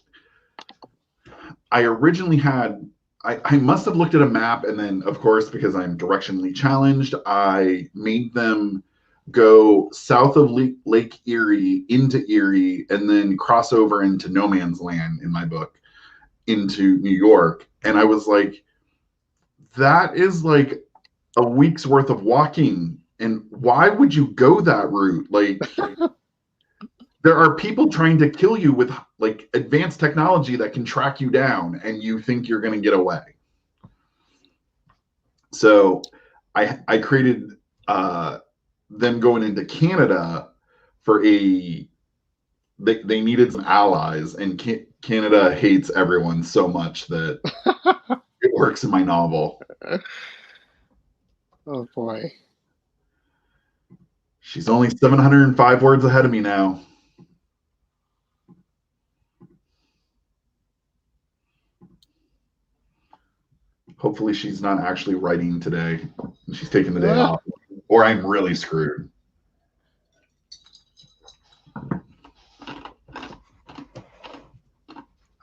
I originally had I must have looked at a map, and then of course, because I'm directionally challenged, I made them go south of Lake Erie into Erie and then cross over into no man's land in my book into New York. And I was like, that is like a week's worth of walking. And why would you go that route? Like, there are people trying to kill you with like advanced technology that can track you down, and you think you're going to get away. So I created them going into Canada for they needed some allies, and Canada hates everyone so much that it works in my novel. Oh boy. She's only 705 words ahead of me now. Hopefully she's not actually writing today. She's taking the day off, or I'm really screwed.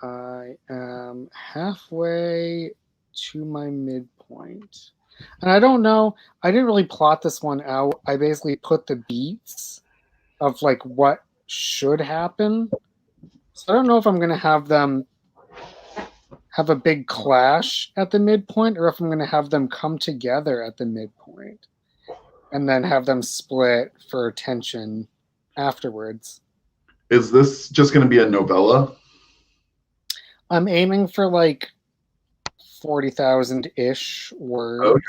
I am halfway to my midpoint. And I don't know, I didn't really plot this one out. I basically put the beats of like what should happen. So I don't know if I'm going to have them have a big clash at the midpoint or if I'm going to have them come together at the midpoint and then have them split for tension afterwards. Is this just going to be a novella? I'm aiming for like 40,000 ish words. Okay.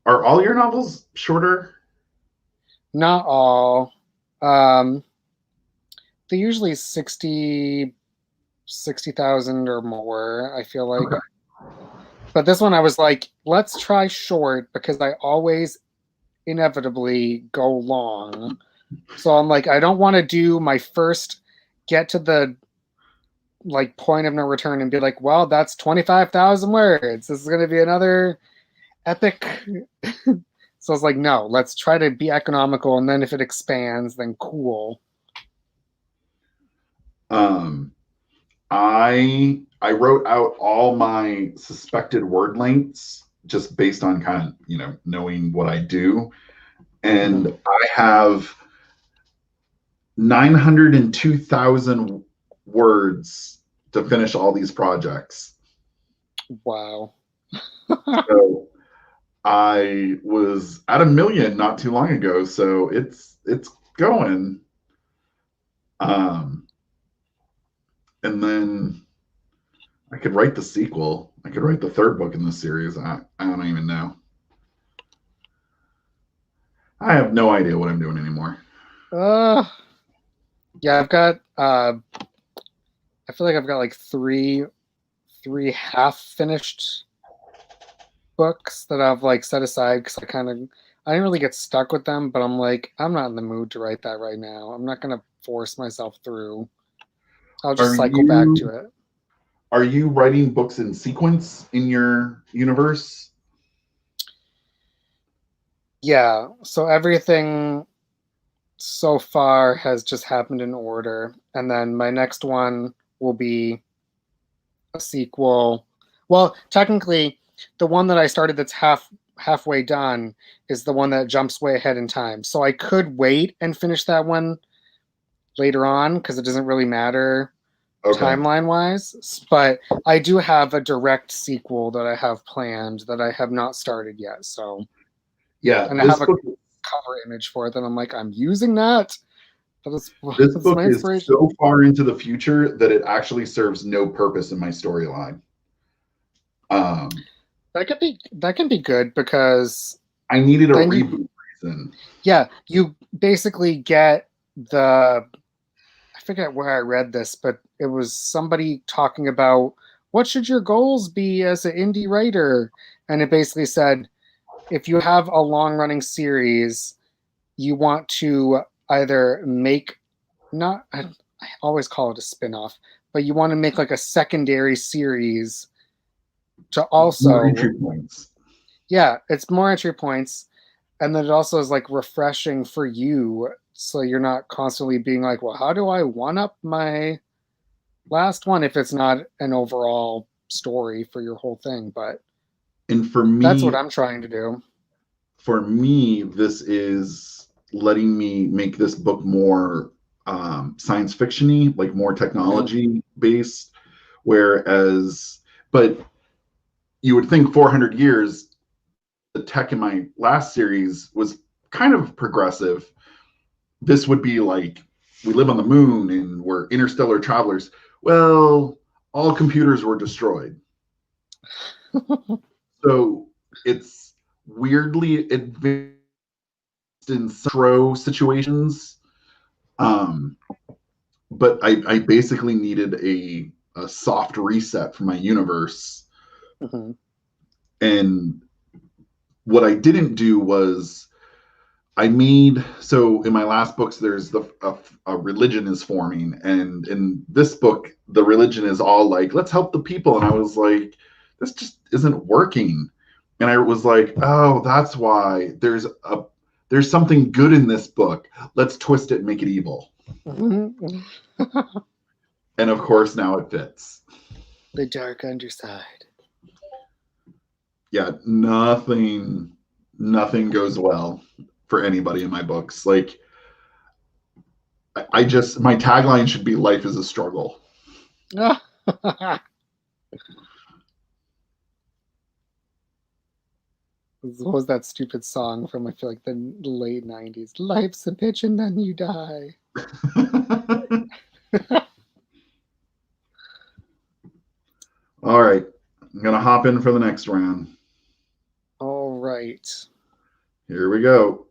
Are all your novels shorter? Not all. They're usually 60,000 or more, I feel like. Okay. But this one I was like, let's try short because I always inevitably go long. So I'm like, I don't want to do my first get to the like point of no return and be like, well, that's 25,000 words. This is going to be another epic. So I was like, no, let's try to be economical. And then if it expands, then cool. I wrote out all my suspected word lengths just based on kind of, knowing what I do. And I have 902,000 words to finish all these projects. Wow. So I was at 1 million not too long ago, so it's going. And then I could write the sequel. I could write the third book in this series. I don't even know. I have no idea what I'm doing anymore. Yeah, I've got I feel like I've got like three half finished books that I've like set aside because I didn't really get stuck with them, but I'm like, I'm not in the mood to write that right now. I'm not gonna force myself through. I'll just cycle back to it. Are you writing books in sequence in your universe? Yeah, so everything so far has just happened in order, and then my next one will be a sequel. Well, technically, the one that I started that's halfway done is the one that jumps way ahead in time. So I could wait and finish that one later on because it doesn't really matter timeline wise. But I do have a direct sequel that I have planned that I have not started yet. So yeah, and I have a cover image for it that I'm like, I'm using that. This book is so far into the future that it actually serves no purpose in my storyline. That can be good because I needed a reboot reason. Yeah, you basically get I forget where I read this, but it was somebody talking about what should your goals be as an indie writer, and it basically said if you have a long running series, you want to either make not I always call it a spin-off, but you want to make like a secondary series to More also, entry points. yeah, it's more entry points, and then it also is like refreshing for you, so you're not constantly being like, well, how do I one up my last one if it's not an overall story for your whole thing. But And that's what I'm trying to do. for me, this is letting me make this book more science fictiony, like more Mm-hmm. technology based. Whereas, but you would think 400 years, the tech in my last series was kind of progressive. This would be like we live on the moon and we're interstellar travelers. Well, all computers were destroyed. So it's weirdly advanced in pro situations. Um, but I basically needed a soft reset for my universe. Mm-hmm. And what I didn't do was I made so in my last books there's a religion is forming, and in this book the religion is all like let's help the people, and I was like this just isn't working, and I was like oh that's why there's something good in this book, let's twist it and make it evil, Mm-hmm. and of course now it fits. The dark underside. Yeah, nothing goes well for anybody in my books. Like I just my tagline should be life is a struggle. What was that stupid song from, I feel like, the late 90s? Life's a bitch and then you die. All right, I'm gonna hop in for the next round. All right. Here we go.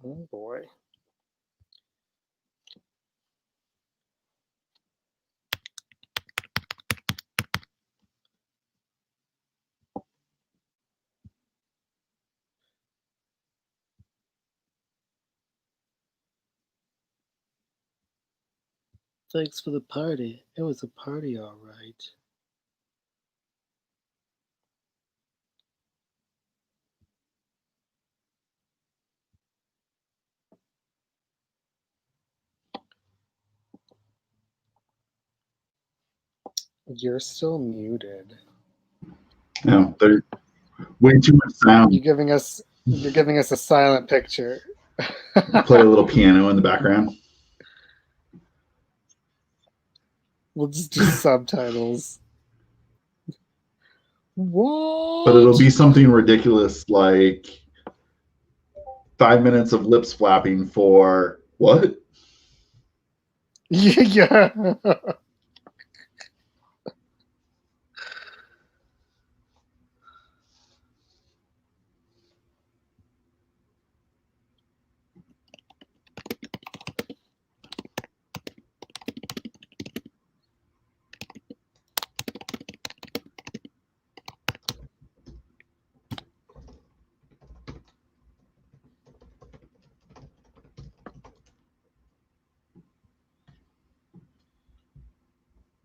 Oh boy. Thanks for the party. It was a party, all right. You're still muted. No, there's way too much sound. You're giving us a silent picture. Play a little piano in the background. We'll just do subtitles. What? But it'll be something ridiculous like 5 minutes of lips flapping for what? Yeah.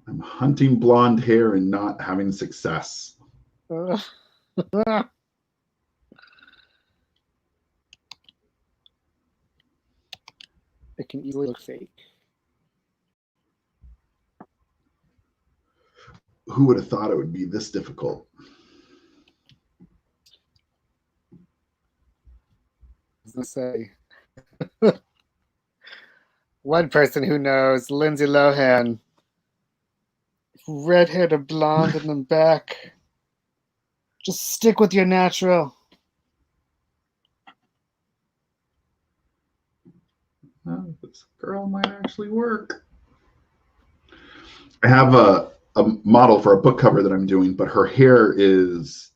I'm hunting blonde hair and not having success. It can easily look fake. Who would have thought it would be this difficult? I was gonna say. One person who knows, Lindsay Lohan. Redhead or blonde in the back. Just stick with your natural. Oh, this girl might actually work. I have a model for a book cover that I'm doing, but her hair is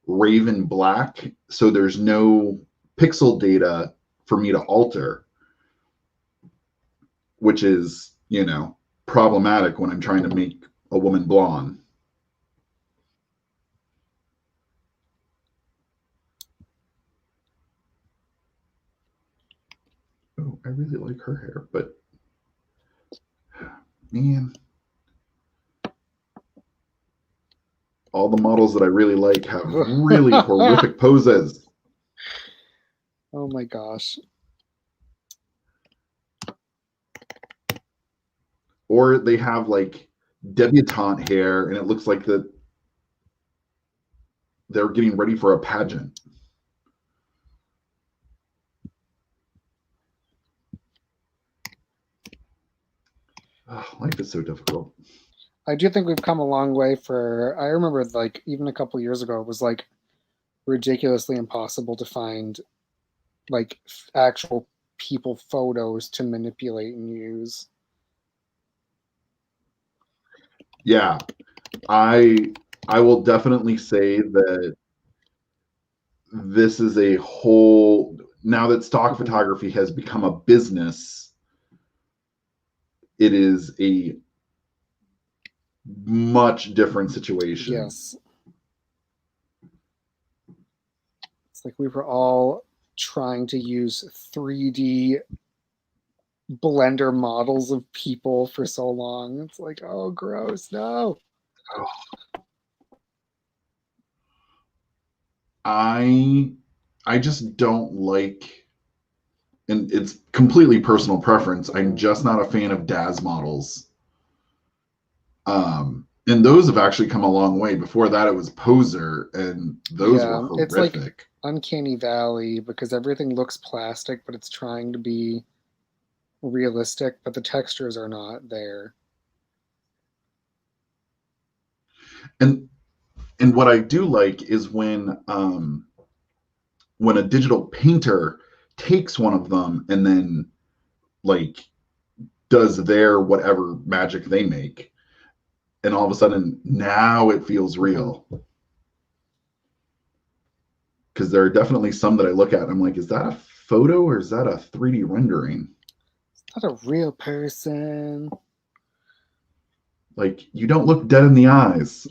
raven black, so there's no pixel data for me to alter, which is, problematic when I'm trying to make a woman blonde. Oh, I really like her hair, but man, all the models that I really like have really horrific poses. Oh my gosh. Or they have like debutante hair and it looks like that they're getting ready for a pageant. Oh, life is so difficult. I do think we've come a long way I remember like even a couple years ago, it was like ridiculously impossible to find like actual people photos to manipulate and use. Yeah, I will definitely say that this is a whole, now that stock photography has become a business, it is a much different situation. Yes. It's like we were all trying to use 3D blender models of people for so long. It's like, oh, gross, no. I just don't like, and it's completely personal preference. I'm just not a fan of DAS models. And those have actually come a long way. Before that, it was Poser, and those were horrific. It's like Uncanny Valley because everything looks plastic, but it's trying to be realistic, but the textures are not there. And what I do like is when a digital painter takes one of them and then like does their whatever magic they make, and all of a sudden now it feels real. Because there are definitely some that I look at and I'm like, is that a photo or is that a 3D rendering? Not a real person. Like, you don't look dead in the eyes.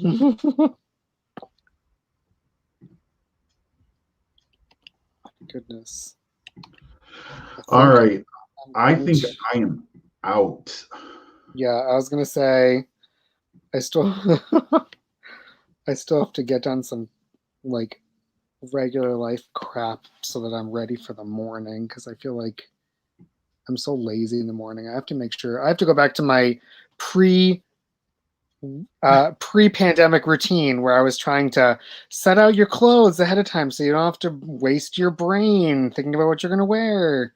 Goodness. All right. I think I am out. Yeah, I was gonna say I still I still have to get done some like regular life crap so that I'm ready for the morning because I feel like I'm so lazy in the morning. I have to make sure I have to go back to my pre pre-pandemic routine where I was trying to set out your clothes ahead of time so you don't have to waste your brain thinking about what you're going to wear.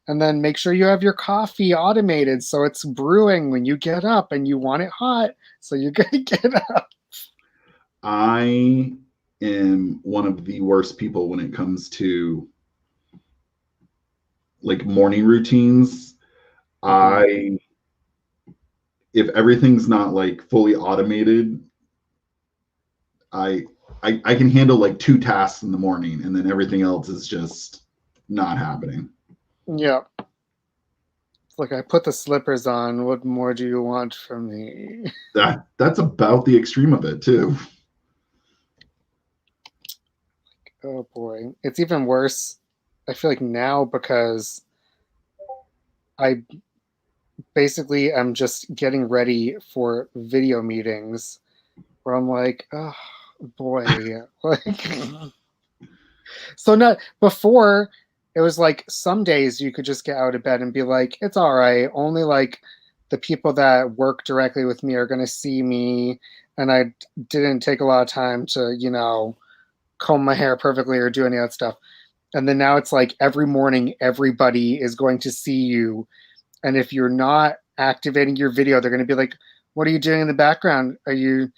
And then make sure you have your coffee automated so it's brewing when you get up and you want it hot so you're going to get up. I am one of the worst people when it comes to like morning routines. I if everything's not like fully automated, I can handle like 2 tasks in the morning and then everything else is just not happening. Yeah. It's like I put the slippers on. What more do you want from me? That's about the extreme of it too. Oh boy. It's even worse, I feel like now because I basically am just getting ready for video meetings where I'm like, oh boy. Like so not before it was like some days you could just get out of bed and be like, it's all right. Only like the people that work directly with me are gonna see me and I didn't take a lot of time to, comb my hair perfectly or do any of that stuff. And then now it's like every morning everybody is going to see you. And if you're not activating your video, they're going to be like, "What are you doing in the background? Are you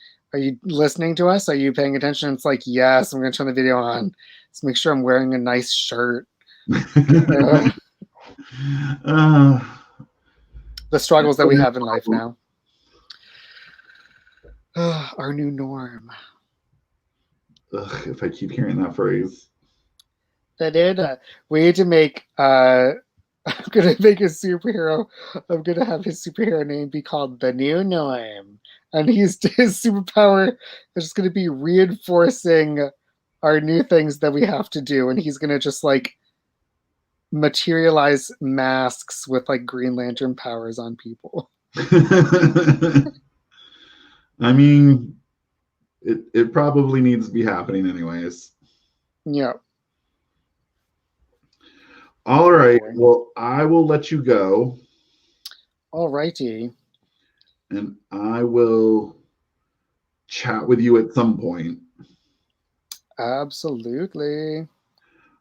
listening to us? Are you paying attention?" It's like, "Yes, I'm going to turn the video on. Let's make sure I'm wearing a nice shirt." The struggles that we have in life now. Our new norm. If I keep hearing that phrase. We need to make I'm gonna make a superhero. I'm gonna have his superhero name be called the New Norm, and his superpower is just gonna be reinforcing our new things that we have to do, and he's gonna just like materialize masks with like Green Lantern powers on people. I mean, it probably needs to be happening anyways. Yeah. All right. Well, I will let you go. All righty. And I will chat with you at some point. Absolutely.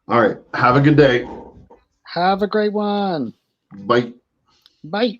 All right. Have a good day. Have a great one. Bye. Bye.